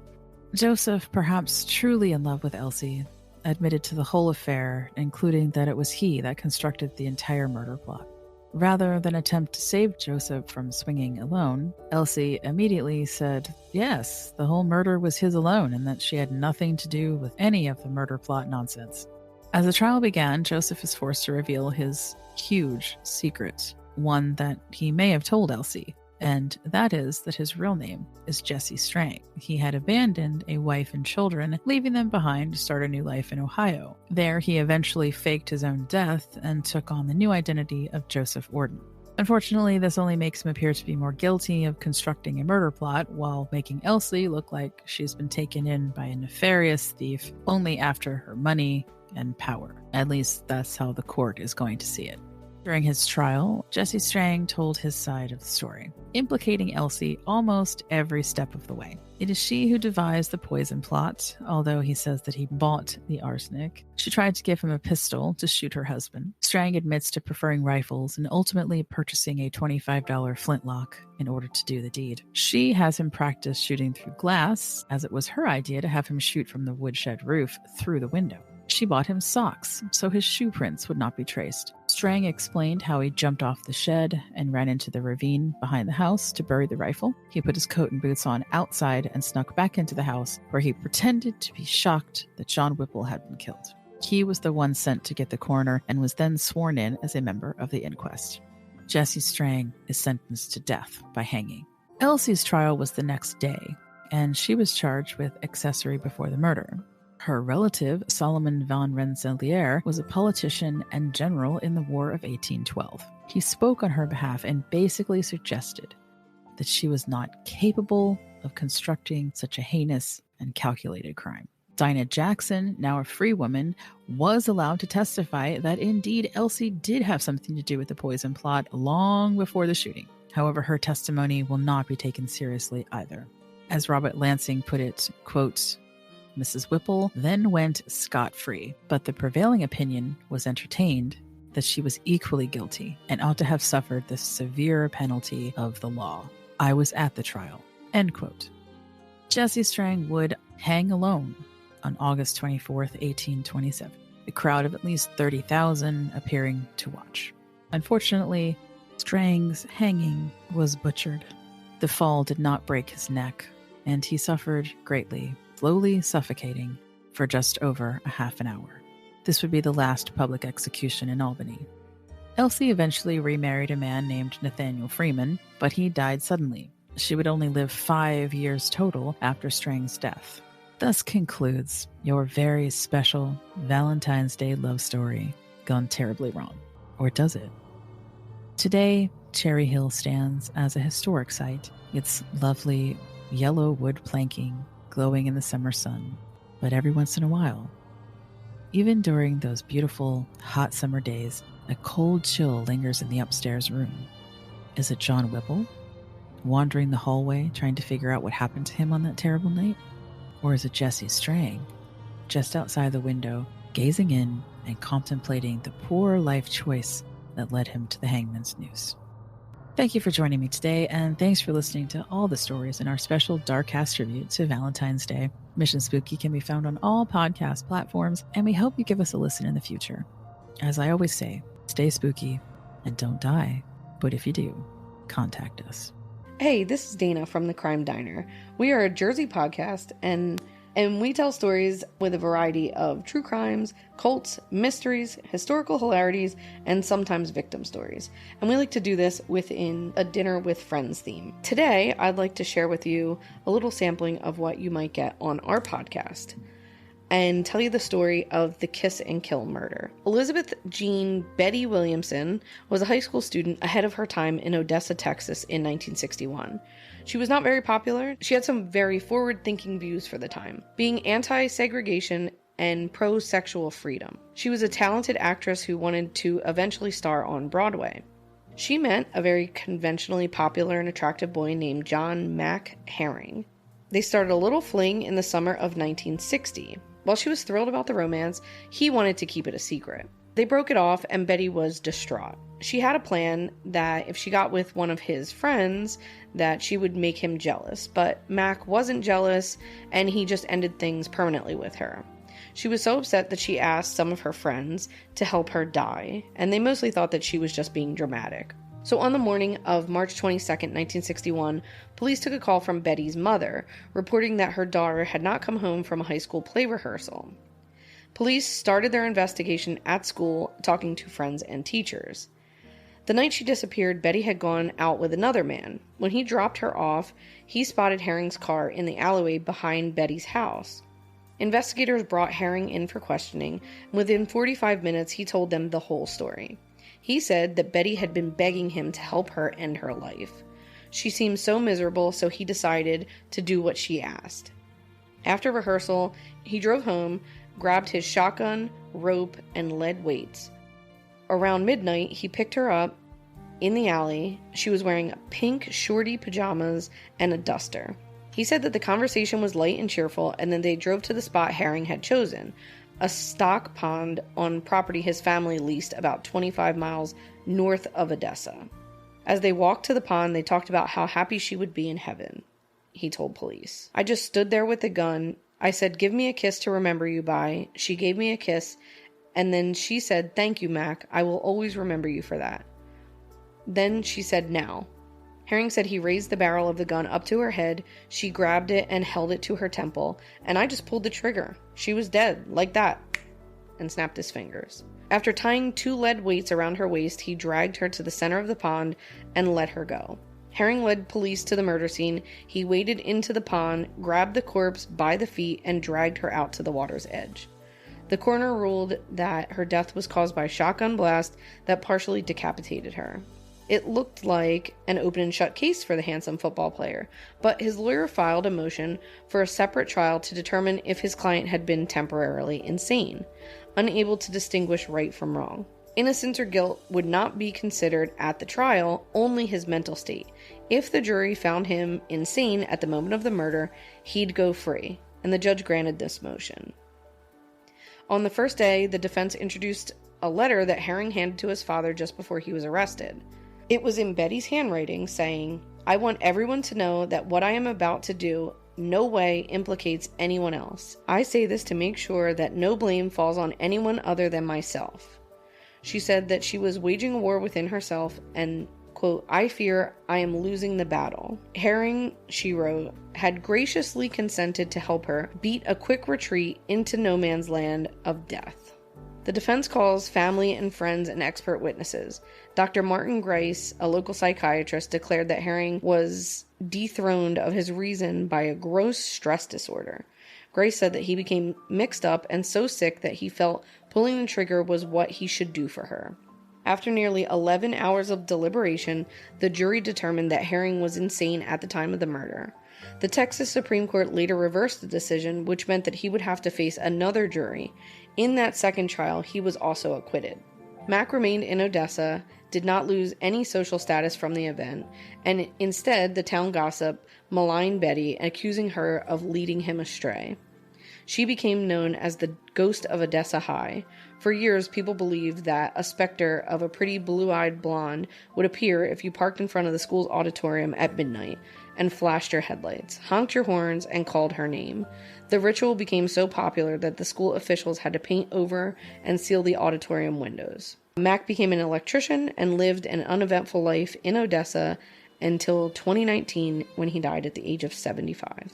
Joseph, perhaps truly in love with Elsie, admitted to the whole affair, including that it was he that constructed the entire murder plot. Rather than attempt to save Joseph from swinging alone, Elsie immediately said yes, the whole murder was his alone and that she had nothing to do with any of the murder plot nonsense. As the trial began, Joseph is forced to reveal his huge secret, one that he may have told Elsie, and that is that his real name is Jesse Strang. He had abandoned a wife and children, leaving them behind to start a new life in Ohio. There, he eventually faked his own death and took on the new identity of Joseph Orton. Unfortunately, this only makes him appear to be more guilty of constructing a murder plot while making Elsie look like she's been taken in by a nefarious thief only after her money and power. At least that's how the court is going to see it. During his trial, Jesse Strang told his side of the story, implicating Elsie almost every step of the way. It is she who devised the poison plot, although he says that he bought the arsenic. She tried to give him a pistol to shoot her husband. Strang admits to preferring rifles and ultimately purchasing a $25 flintlock in order to do the deed. She has him practice shooting through glass, as it was her idea to have him shoot from the woodshed roof through the window. She bought him socks so his shoe prints would not be traced. Strang explained how he jumped off the shed and ran into the ravine behind the house to bury the rifle. He put his coat and boots on outside and snuck back into the house, where he pretended to be shocked that John Whipple had been killed. He was the one sent to get the coroner and was then sworn in as a member of the inquest. Jessie Strang is sentenced to death by hanging. Elsie's trial was the next day, and she was charged with accessory before the murder. Her relative, Solomon von Rensselaer, was a politician and general in the War of 1812. He spoke on her behalf and basically suggested that she was not capable of constructing such a heinous and calculated crime. Dinah Jackson, now a free woman, was allowed to testify that indeed Elsie did have something to do with the poison plot long before the shooting. However, her testimony will not be taken seriously either. As Robert Lansing put it, quote, Mrs. Whipple then went scot-free, but the prevailing opinion was entertained that she was equally guilty and ought to have suffered the severe penalty of the law. I was at the trial. End quote. Jessie Strang would hang alone on August 24th, 1827, a crowd of at least 30,000 appearing to watch. Unfortunately, Strang's hanging was butchered. The fall did not break his neck, and he suffered greatly, slowly suffocating for just over a half an hour. This would be the last public execution in Albany. Elsie eventually remarried a man named Nathaniel Freeman, but he died suddenly. She would only live 5 years total after Strang's death. Thus concludes your very special Valentine's Day love story gone terribly wrong. Or does it? Today, Cherry Hill stands as a historic site. Its lovely yellow wood planking glowing in the summer sun. But every once in a while, even during those beautiful, hot summer days, a cold chill lingers in the upstairs room. Is it John Whipple, wandering the hallway trying to figure out what happened to him on that terrible night? Or is it Jessie Strang, just outside the window, gazing in and contemplating the poor life choice that led him to the hangman's noose? Thank you for joining me today, and thanks for listening to all the stories in our special Darkcast tribute to Valentine's Day. Mission Spooky can be found on all podcast platforms, and we hope you give us a listen in the future. As I always say, stay spooky and don't die, but if you do, contact us. Hey, this is Dana from the Crime Diner. We are a Jersey podcast, and we tell stories with a variety of true crimes, cults, mysteries, historical hilarities, and sometimes victim stories. And we like to do this within a dinner with friends theme. Today, I'd like to share with you a little sampling of what you might get on our podcast and tell you the story of the Kiss and Kill murder. Elizabeth Jean Betty Williamson was a high school student ahead of her time in Odessa, Texas in 1961. She was not very popular. She had some very forward-thinking views for the time, being anti-segregation and pro-sexual freedom. She was a talented actress who wanted to eventually star on Broadway. She met a very conventionally popular and attractive boy named John Mack Herring. They started a little fling in the summer of 1960. While she was thrilled about the romance, he wanted to keep it a secret. They broke it off, and Betty was distraught. She had a plan that if she got with one of his friends, that she would make him jealous, but Mac wasn't jealous, and he just ended things permanently with her. She was so upset that she asked some of her friends to help her die, and they mostly thought that she was just being dramatic. So on the morning of March 22nd, 1961, police took a call from Betty's mother, reporting that her daughter had not come home from a high school play rehearsal. Police started their investigation at school, talking to friends and teachers. The night she disappeared, Betty had gone out with another man. When he dropped her off, he spotted Herring's car in the alleyway behind Betty's house. Investigators brought Herring in for questioning, and within 45 minutes he told them the whole story. He said that Betty had been begging him to help her end her life. She seemed so miserable, so he decided to do what she asked. After rehearsal, he drove home, grabbed his shotgun, rope, and lead weights. Around midnight, he picked her up in the alley. She was wearing pink shorty pajamas and a duster. He said that the conversation was light and cheerful, and then they drove to the spot Herring had chosen, a stock pond on property his family leased about 25 miles north of Odessa. As they walked to the pond, they talked about how happy she would be in heaven. He told police, "I just stood there with the gun I said, "Give me a kiss to remember you by." She gave me a kiss, and then she said, "Thank you, Mac. I will always remember you for that." Then she said, "Now." Herring said he raised the barrel of the gun up to her head, she grabbed it and held it to her temple, and I just pulled the trigger. She was dead, like that, and snapped his fingers. After tying 2 lead weights around her waist, he dragged her to the center of the pond and let her go. Herring led police to the murder scene. He waded into the pond, grabbed the corpse by the feet, and dragged her out to the water's edge. The coroner ruled that her death was caused by a shotgun blast that partially decapitated her. It looked like an open and shut case for the handsome football player, but his lawyer filed a motion for a separate trial to determine if his client had been temporarily insane, unable to distinguish right from wrong. Innocence or guilt would not be considered at the trial, only his mental state. If the jury found him insane at the moment of the murder, he'd go free, and the judge granted this motion. On the first day, the defense introduced a letter that Herring handed to his father just before he was arrested. It was in Betty's handwriting saying, "I want everyone to know that what I am about to do no way implicates anyone else. I say this to make sure that no blame falls on anyone other than myself." She said that she was waging a war within herself and, quote, "I fear I am losing the battle." Herring, she wrote, had graciously consented to help her beat a quick retreat into no man's land of death. The defense calls family and friends and expert witnesses. Dr. Martin Grice, a local psychiatrist, declared that Herring was dethroned of his reason by a gross stress disorder. Grice said that he became mixed up and so sick that he felt pulling the trigger was what he should do for her. After nearly 11 hours of deliberation, the jury determined that Herring was insane at the time of the murder. The Texas Supreme Court later reversed the decision, which meant that he would have to face another jury. In that second trial, he was also acquitted. Mac remained in Odessa, did not lose any social status from the event, and instead the town gossip maligned Betty, accusing her of leading him astray. She became known as the Ghost of Odessa High. For years, people believed that a specter of a pretty blue-eyed blonde would appear if you parked in front of the school's auditorium at midnight and flashed your headlights, honked your horns, and called her name. The ritual became so popular that the school officials had to paint over and seal the auditorium windows. Mac became an electrician and lived an uneventful life in Odessa until 2019 when he died at the age of 75.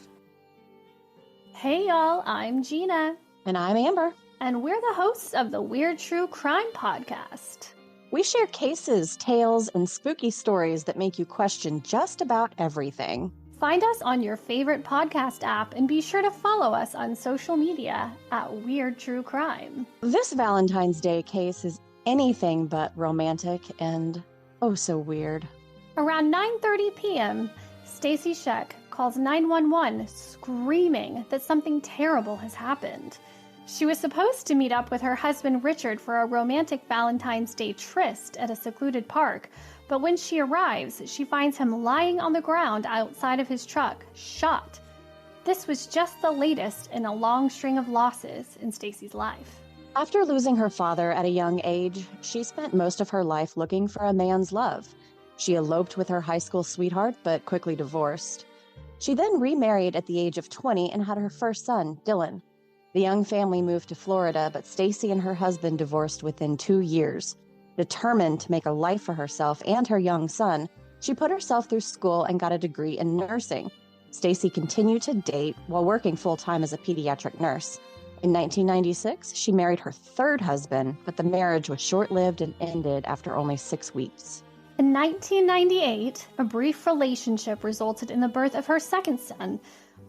Hey y'all, I'm Gina. And I'm Amber. And we're the hosts of the Weird True Crime Podcast. We share cases, tales, and spooky stories that make you question just about everything. Find us on your favorite podcast app and be sure to follow us on social media at Weird True Crime. This Valentine's Day case is anything but romantic and oh so weird. Around 9:30 p.m., Stacy Sheck calls 911 screaming that something terrible has happened. She was supposed to meet up with her husband Richard for a romantic Valentine's Day tryst at a secluded park, but when she arrives, she finds him lying on the ground outside of his truck, shot. This was just the latest in a long string of losses in Stacy's life. After losing her father at a young age, she spent most of her life looking for a man's love. She eloped with her high school sweetheart, but quickly divorced. She then remarried at the age of 20 and had her first son, Dylan. The young family moved to Florida, but Stacy and her husband divorced within 2 years. Determined to make a life for herself and her young son, she put herself through school and got a degree in nursing. Stacy continued to date while working full-time as a pediatric nurse. In 1996, she married her third husband, but the marriage was short-lived and ended after only 6 weeks. In 1998, a brief relationship resulted in the birth of her second son.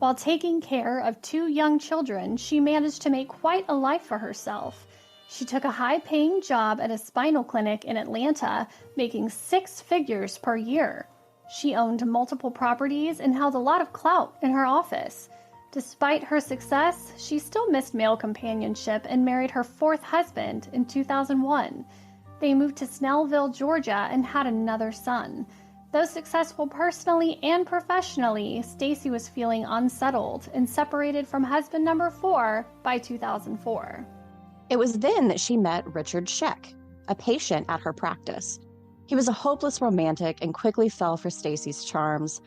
While taking care of 2 young children, she managed to make quite a life for herself. She took a high-paying job at a spinal clinic in Atlanta, making 6 figures per year. She owned multiple properties and held a lot of clout in her office. Despite her success, she still missed male companionship and married her 4th husband in 2001. They moved to Snellville, Georgia, and had another son. Though successful personally and professionally, Stacy was feeling unsettled and separated from husband number 4 by 2004. It was then that she met Richard Sheck, a patient at her practice. He was a hopeless romantic and quickly fell for Stacy's charms.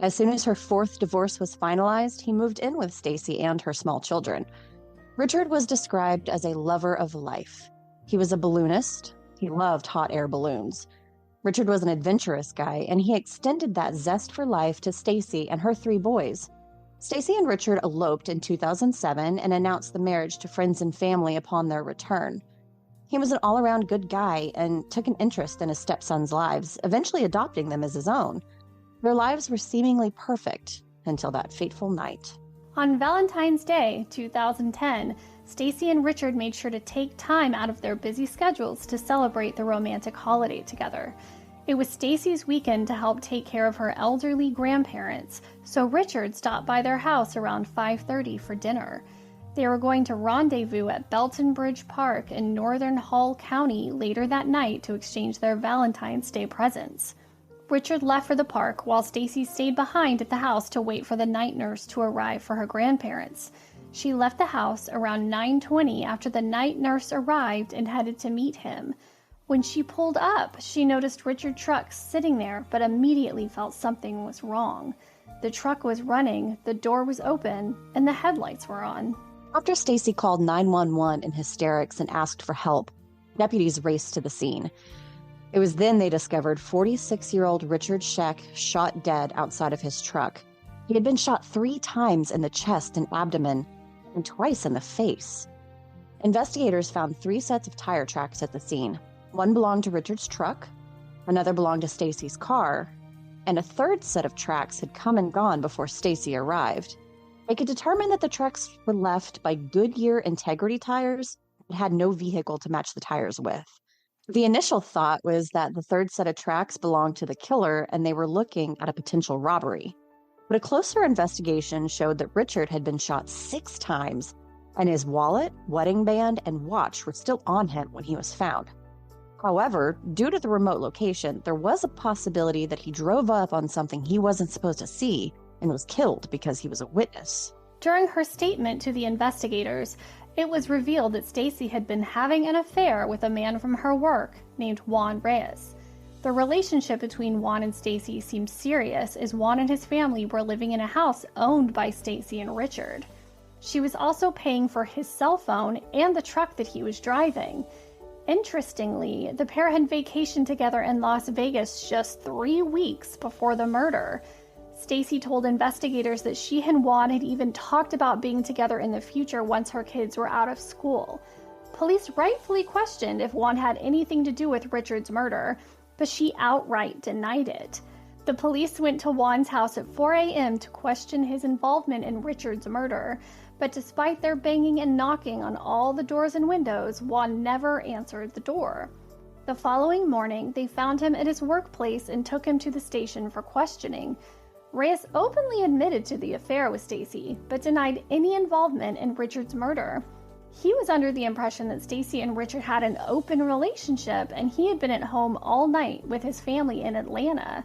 As soon as her fourth divorce was finalized, he moved in with Stacy and her small children. Richard was described as a lover of life. He was a balloonist. He loved hot air balloons. Richard was an adventurous guy, and he extended that zest for life to Stacy and her 3 boys. Stacy and Richard eloped in 2007 and announced the marriage to friends and family upon their return. He was an all-around good guy and took an interest in his stepsons' lives, eventually adopting them as his own. Their lives were seemingly perfect until that fateful night. On Valentine's Day, 2010, Stacy and Richard made sure to take time out of their busy schedules to celebrate the romantic holiday together. It was Stacy's weekend to help take care of her elderly grandparents, so Richard stopped by their house around 5:30 for dinner. They were going to rendezvous at Belton Bridge Park in northern Hall County later that night to exchange their Valentine's Day presents. Richard left for the park while Stacy stayed behind at the house to wait for the night nurse to arrive for her grandparents. She left the house around 9:20 after the night nurse arrived and headed to meet him. When she pulled up, she noticed Richard's truck sitting there, but immediately felt something was wrong. The truck was running, the door was open, and the headlights were on. After Stacy called 911 in hysterics and asked for help, deputies raced to the scene. It was then they discovered 46-year-old Richard Scheck shot dead outside of his truck. He had been shot 3 times in the chest and abdomen, and twice in the face. Investigators found 3 sets of tire tracks at the scene. One belonged to Richard's truck, another belonged to Stacy's car, and a 3rd set of tracks had come and gone before Stacy arrived. They could determine that the tracks were left by Goodyear Integrity tires and had no vehicle to match the tires with. The initial thought was that the 3rd set of tracks belonged to the killer and they were looking at a potential robbery. But a closer investigation showed that Richard had been shot 6 times, and his wallet, wedding band, and watch were still on him when he was found. However, due to the remote location, there was a possibility that he drove up on something he wasn't supposed to see and was killed because he was a witness. During her statement to the investigators, it was revealed that Stacy had been having an affair with a man from her work named Juan Reyes. The relationship between Juan and Stacy seemed serious as Juan and his family were living in a house owned by Stacy and Richard. She was also paying for his cell phone and the truck that he was driving. Interestingly, the pair had vacationed together in Las Vegas just 3 weeks before the murder. Stacy told investigators that she and Juan had even talked about being together in the future once her kids were out of school. Police rightfully questioned if Juan had anything to do with Richard's murder, but she outright denied it. The police went to Juan's house at 4 a.m. to question his involvement in Richard's murder, but despite their banging and knocking on all the doors and windows, Juan never answered the door. The following morning, they found him at his workplace and took him to the station for questioning. Reyes openly admitted to the affair with Stacy, but denied any involvement in Richard's murder. He was under the impression that Stacy and Richard had an open relationship, and he had been at home all night with his family in Atlanta.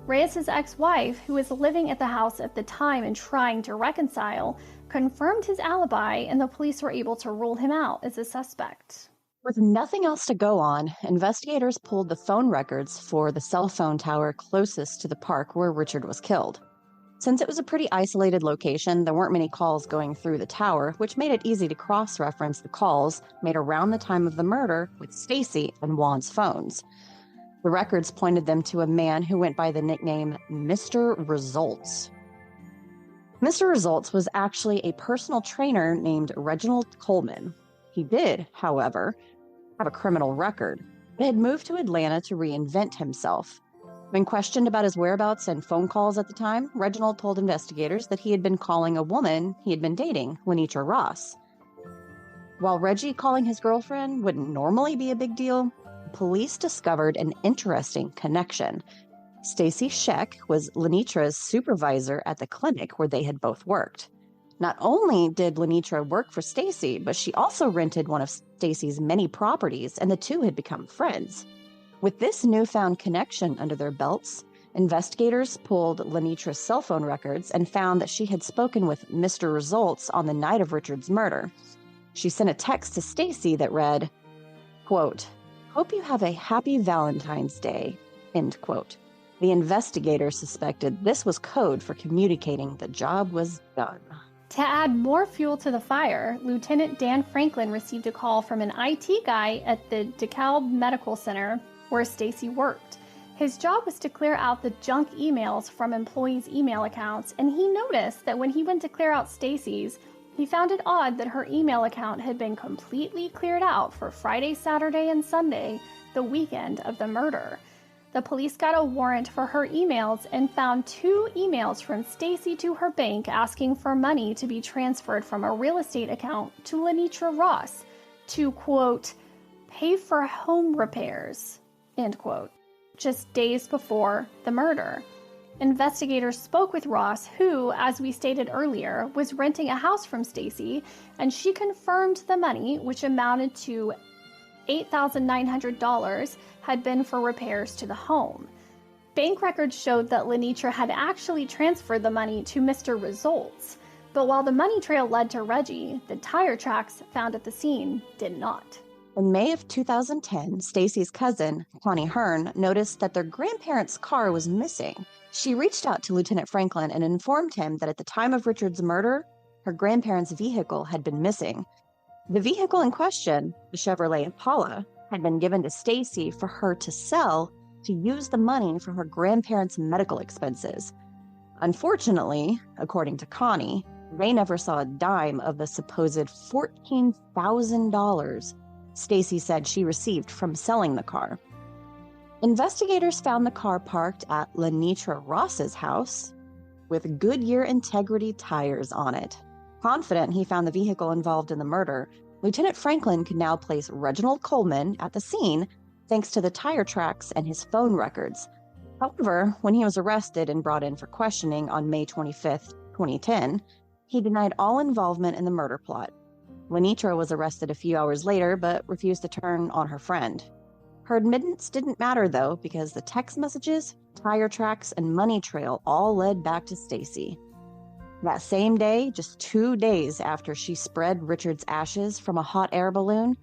Reyes' ex-wife, who was living at the house at the time and trying to reconcile, confirmed his alibi, and the police were able to rule him out as a suspect. With nothing else to go on, investigators pulled the phone records for the cell phone tower closest to the park where Richard was killed. Since it was a pretty isolated location, there weren't many calls going through the tower, which made it easy to cross-reference the calls made around the time of the murder with Stacy and Juan's phones. The records pointed them to a man who went by the nickname Mr. Results. Mr. Results was actually a personal trainer named Reginald Coleman. He did, however, have a criminal record, but had moved to Atlanta to reinvent himself. When questioned about his whereabouts and phone calls at the time, Reginald told investigators that he had been calling a woman he had been dating, Lenitra Ross. While Reggie calling his girlfriend wouldn't normally be a big deal, police discovered an interesting connection. Stacy Scheck was Lenitra's supervisor at the clinic where they had both worked. Not only did Lenitra work for Stacy, but she also rented one of Stacy's many properties, and the two had become friends. With this newfound connection under their belts, investigators pulled Lenitra's cell phone records and found that she had spoken with Mr. Results on the night of Richard's murder. She sent a text to Stacy that read, quote, "Hope you have a happy Valentine's Day," end quote. The investigators suspected this was code for communicating the job was done. To add more fuel to the fire, Lieutenant Dan Franklin received a call from an IT guy at the DeKalb Medical Center where Stacy worked. His job was to clear out the junk emails from employees' email accounts, and he noticed that when he went to clear out Stacy's, he found it odd that her email account had been completely cleared out for Friday, Saturday, and Sunday, the weekend of the murder. The police got a warrant for her emails and found 2 emails from Stacy to her bank asking for money to be transferred from a real estate account to Lenitra Ross to, quote, pay for home repairs, end quote, just days before the murder. Investigators spoke with Ross, who, as we stated earlier, was renting a house from Stacy, and she confirmed the money, which amounted to $8,900, had been for repairs to the home. Bank records showed that Lenitra had actually transferred the money to Mr. Results, but while the money trail led to Reggie, the tire tracks found at the scene did not. In May of 2010, Stacy's cousin, Connie Hearn, noticed that their grandparents' car was missing. She reached out to Lieutenant Franklin and informed him that at the time of Richard's murder, her grandparents' vehicle had been missing. The vehicle in question, the Chevrolet Impala, had been given to Stacy for her to sell to use the money for her grandparents' medical expenses. Unfortunately, according to Connie, they never saw a dime of the supposed $14,000 Stacy said she received from selling the car. Investigators found the car parked at Lenitra Ross's house with Goodyear Integrity tires on it. Confident he found the vehicle involved in the murder, Lieutenant Franklin could now place Reginald Coleman at the scene thanks to the tire tracks and his phone records. However, when he was arrested and brought in for questioning on May 25, 2010, he denied all involvement in the murder plot. Lenitra was arrested a few hours later, but refused to turn on her friend. Her admittance didn't matter, though, because the text messages, tire tracks, and money trail all led back to Stacy. That same day, just 2 days after she spread Richard's ashes from a hot air balloon,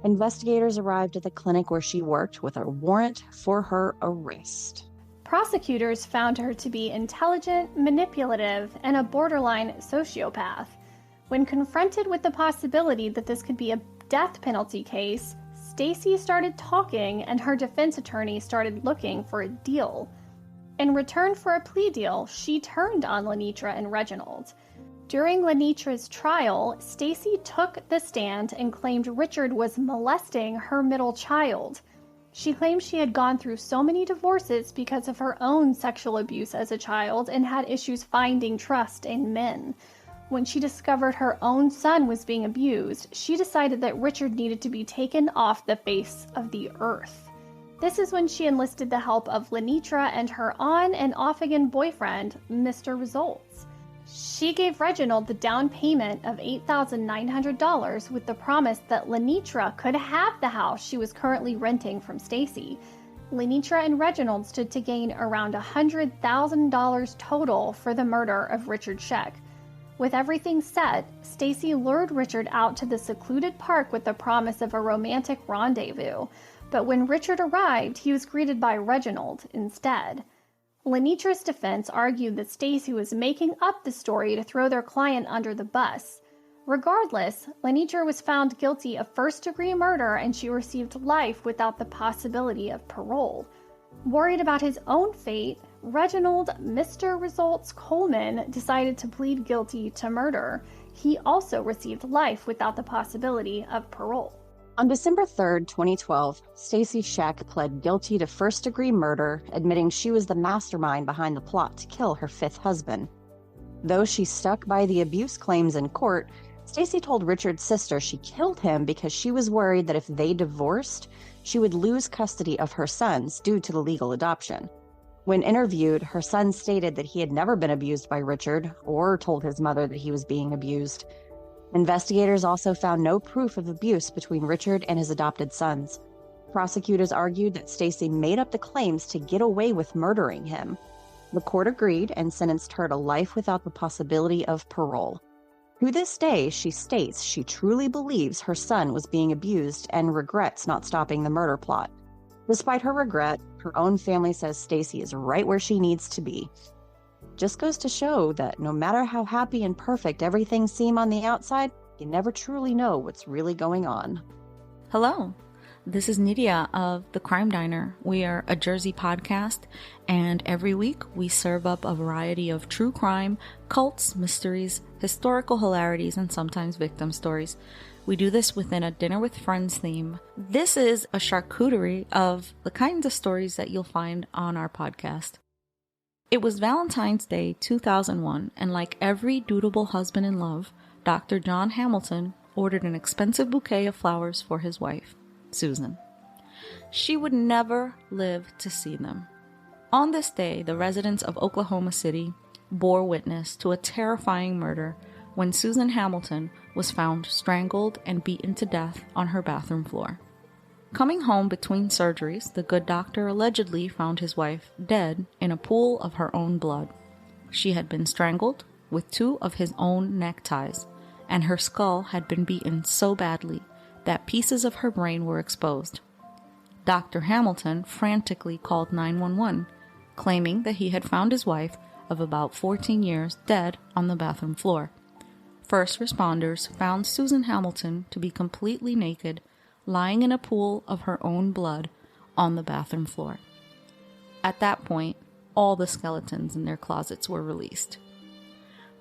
investigators arrived at the clinic where she worked with a warrant for her arrest. Prosecutors found her to be intelligent, manipulative, and a borderline sociopath. When confronted with the possibility that this could be a death penalty case, Stacy started talking and her defense attorney started looking for a deal. In return for a plea deal, she turned on Lenitra and Reginald. During Lenitra's trial, Stacy took the stand and claimed Richard was molesting her middle child. She claimed she had gone through so many divorces because of her own sexual abuse as a child and had issues finding trust in men. When she discovered her own son was being abused, she decided that Richard needed to be taken off the face of the earth. This is when she enlisted the help of Lenitra and her on and off again boyfriend, Mr. Results. She gave Reginald the down payment of $8,900 with the promise that Lenitra could have the house she was currently renting from Stacy. Lenitra and Reginald stood to gain around $100,000 total for the murder of Richard Scheck. With everything set, Stacy lured Richard out to the secluded park with the promise of a romantic rendezvous, but when Richard arrived, he was greeted by Reginald instead. Lenitra's defense argued that Stacy was making up the story to throw their client under the bus. Regardless, Lenitra was found guilty of first-degree murder and she received life without the possibility of parole. Worried about his own fate, Reginald Mr. Results Coleman decided to plead guilty to murder. He also received life without the possibility of parole. On December 3, 2012, Stacy Scheck pled guilty to first-degree murder, admitting she was the mastermind behind the plot to kill her fifth husband. Though she stuck by the abuse claims in court, Stacy told Richard's sister she killed him because she was worried that if they divorced, she would lose custody of her sons due to the legal adoption. When interviewed, her son stated that he had never been abused by Richard or told his mother that he was being abused. Investigators also found no proof of abuse between Richard and his adopted sons. Prosecutors argued that Stacy made up the claims to get away with murdering him. The court agreed and sentenced her to life without the possibility of parole. To this day, she states she truly believes her son was being abused and regrets not stopping the murder plot. Despite her regret, her own family says Stacy is right where she needs to be. Just goes to show that no matter how happy and perfect everything seems on the outside, you never truly know what's really going on. Hello, this is Nydia of the Crime Diner. We are a Jersey podcast, and every week we serve up a variety of true crime, cults, mysteries, historical hilarities, and sometimes victim stories. We do this within a dinner with friends theme. This is a charcuterie of the kinds of stories that you'll find on our podcast. It was Valentine's Day 2001, and like every dutiful husband in love, Dr. John Hamilton ordered an expensive bouquet of flowers for his wife, Susan. She would never live to see them. On this day, the residents of Oklahoma City bore witness to a terrifying murder when Susan Hamilton was found strangled and beaten to death on her bathroom floor. Coming home between surgeries, the good doctor allegedly found his wife dead in a pool of her own blood. She had been strangled with 2 of his own neckties, and her skull had been beaten so badly that pieces of her brain were exposed. Dr. Hamilton frantically called 911, claiming that he had found his wife of about 14 years dead on the bathroom floor. First responders found Susan Hamilton to be completely naked, lying in a pool of her own blood on the bathroom floor. At that point, all the skeletons in their closets were released.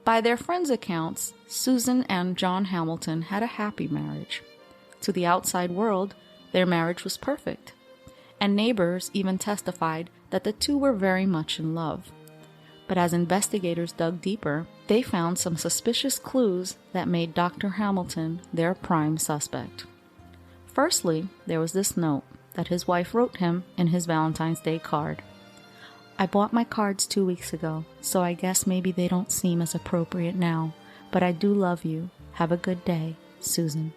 By their friends' accounts, Susan and John Hamilton had a happy marriage. To the outside world, their marriage was perfect, and neighbors even testified that the two were very much in love. But as investigators dug deeper, they found some suspicious clues that made Dr. Hamilton their prime suspect. Firstly, there was this note that his wife wrote him in his Valentine's Day card. "I bought my cards 2 weeks ago, so I guess maybe they don't seem as appropriate now, but I do love you. Have a good day, Susan."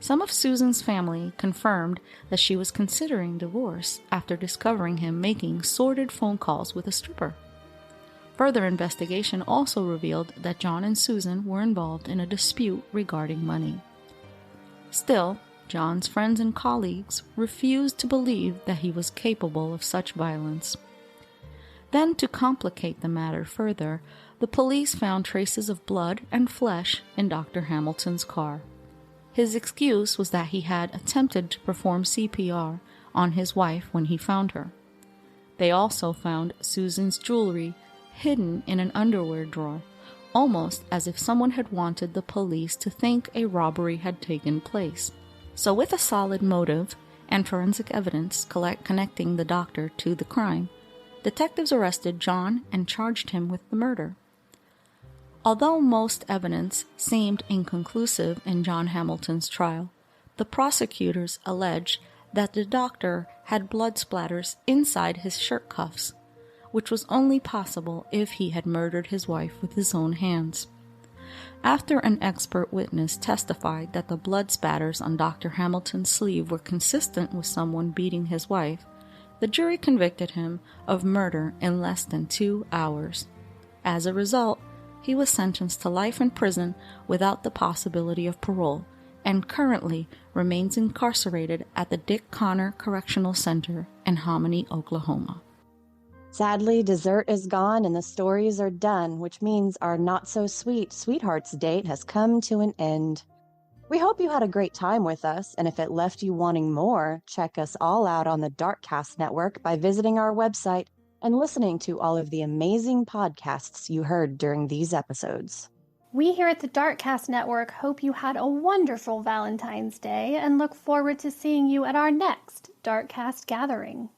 Some of Susan's family confirmed that she was considering divorce after discovering him making sordid phone calls with a stripper. Further investigation also revealed that John and Susan were involved in a dispute regarding money. Still, John's friends and colleagues refused to believe that he was capable of such violence. Then, to complicate the matter further, the police found traces of blood and flesh in Dr. Hamilton's car. His excuse was that he had attempted to perform CPR on his wife when he found her. They also found Susan's jewelry hidden in an underwear drawer, almost as if someone had wanted the police to think a robbery had taken place. So with a solid motive and forensic evidence connecting the doctor to the crime, detectives arrested John and charged him with the murder. Although most evidence seemed inconclusive in John Hamilton's trial, the prosecutors alleged that the doctor had blood splatters inside his shirt cuffs, which was only possible if he had murdered his wife with his own hands. After an expert witness testified that the blood spatters on Dr. Hamilton's sleeve were consistent with someone beating his wife, the jury convicted him of murder in less than 2 hours. As a result, he was sentenced to life in prison without the possibility of parole, and currently remains incarcerated at the Dick Connor Correctional Center in Hominy, Oklahoma. Sadly, dessert is gone and the stories are done, which means our not-so-sweet sweethearts date has come to an end. We hope you had a great time with us, and if it left you wanting more, check us all out on the Darkcast Network by visiting our website and listening to all of the amazing podcasts you heard during these episodes. We here at the Darkcast Network hope you had a wonderful Valentine's Day and look forward to seeing you at our next Darkcast gathering.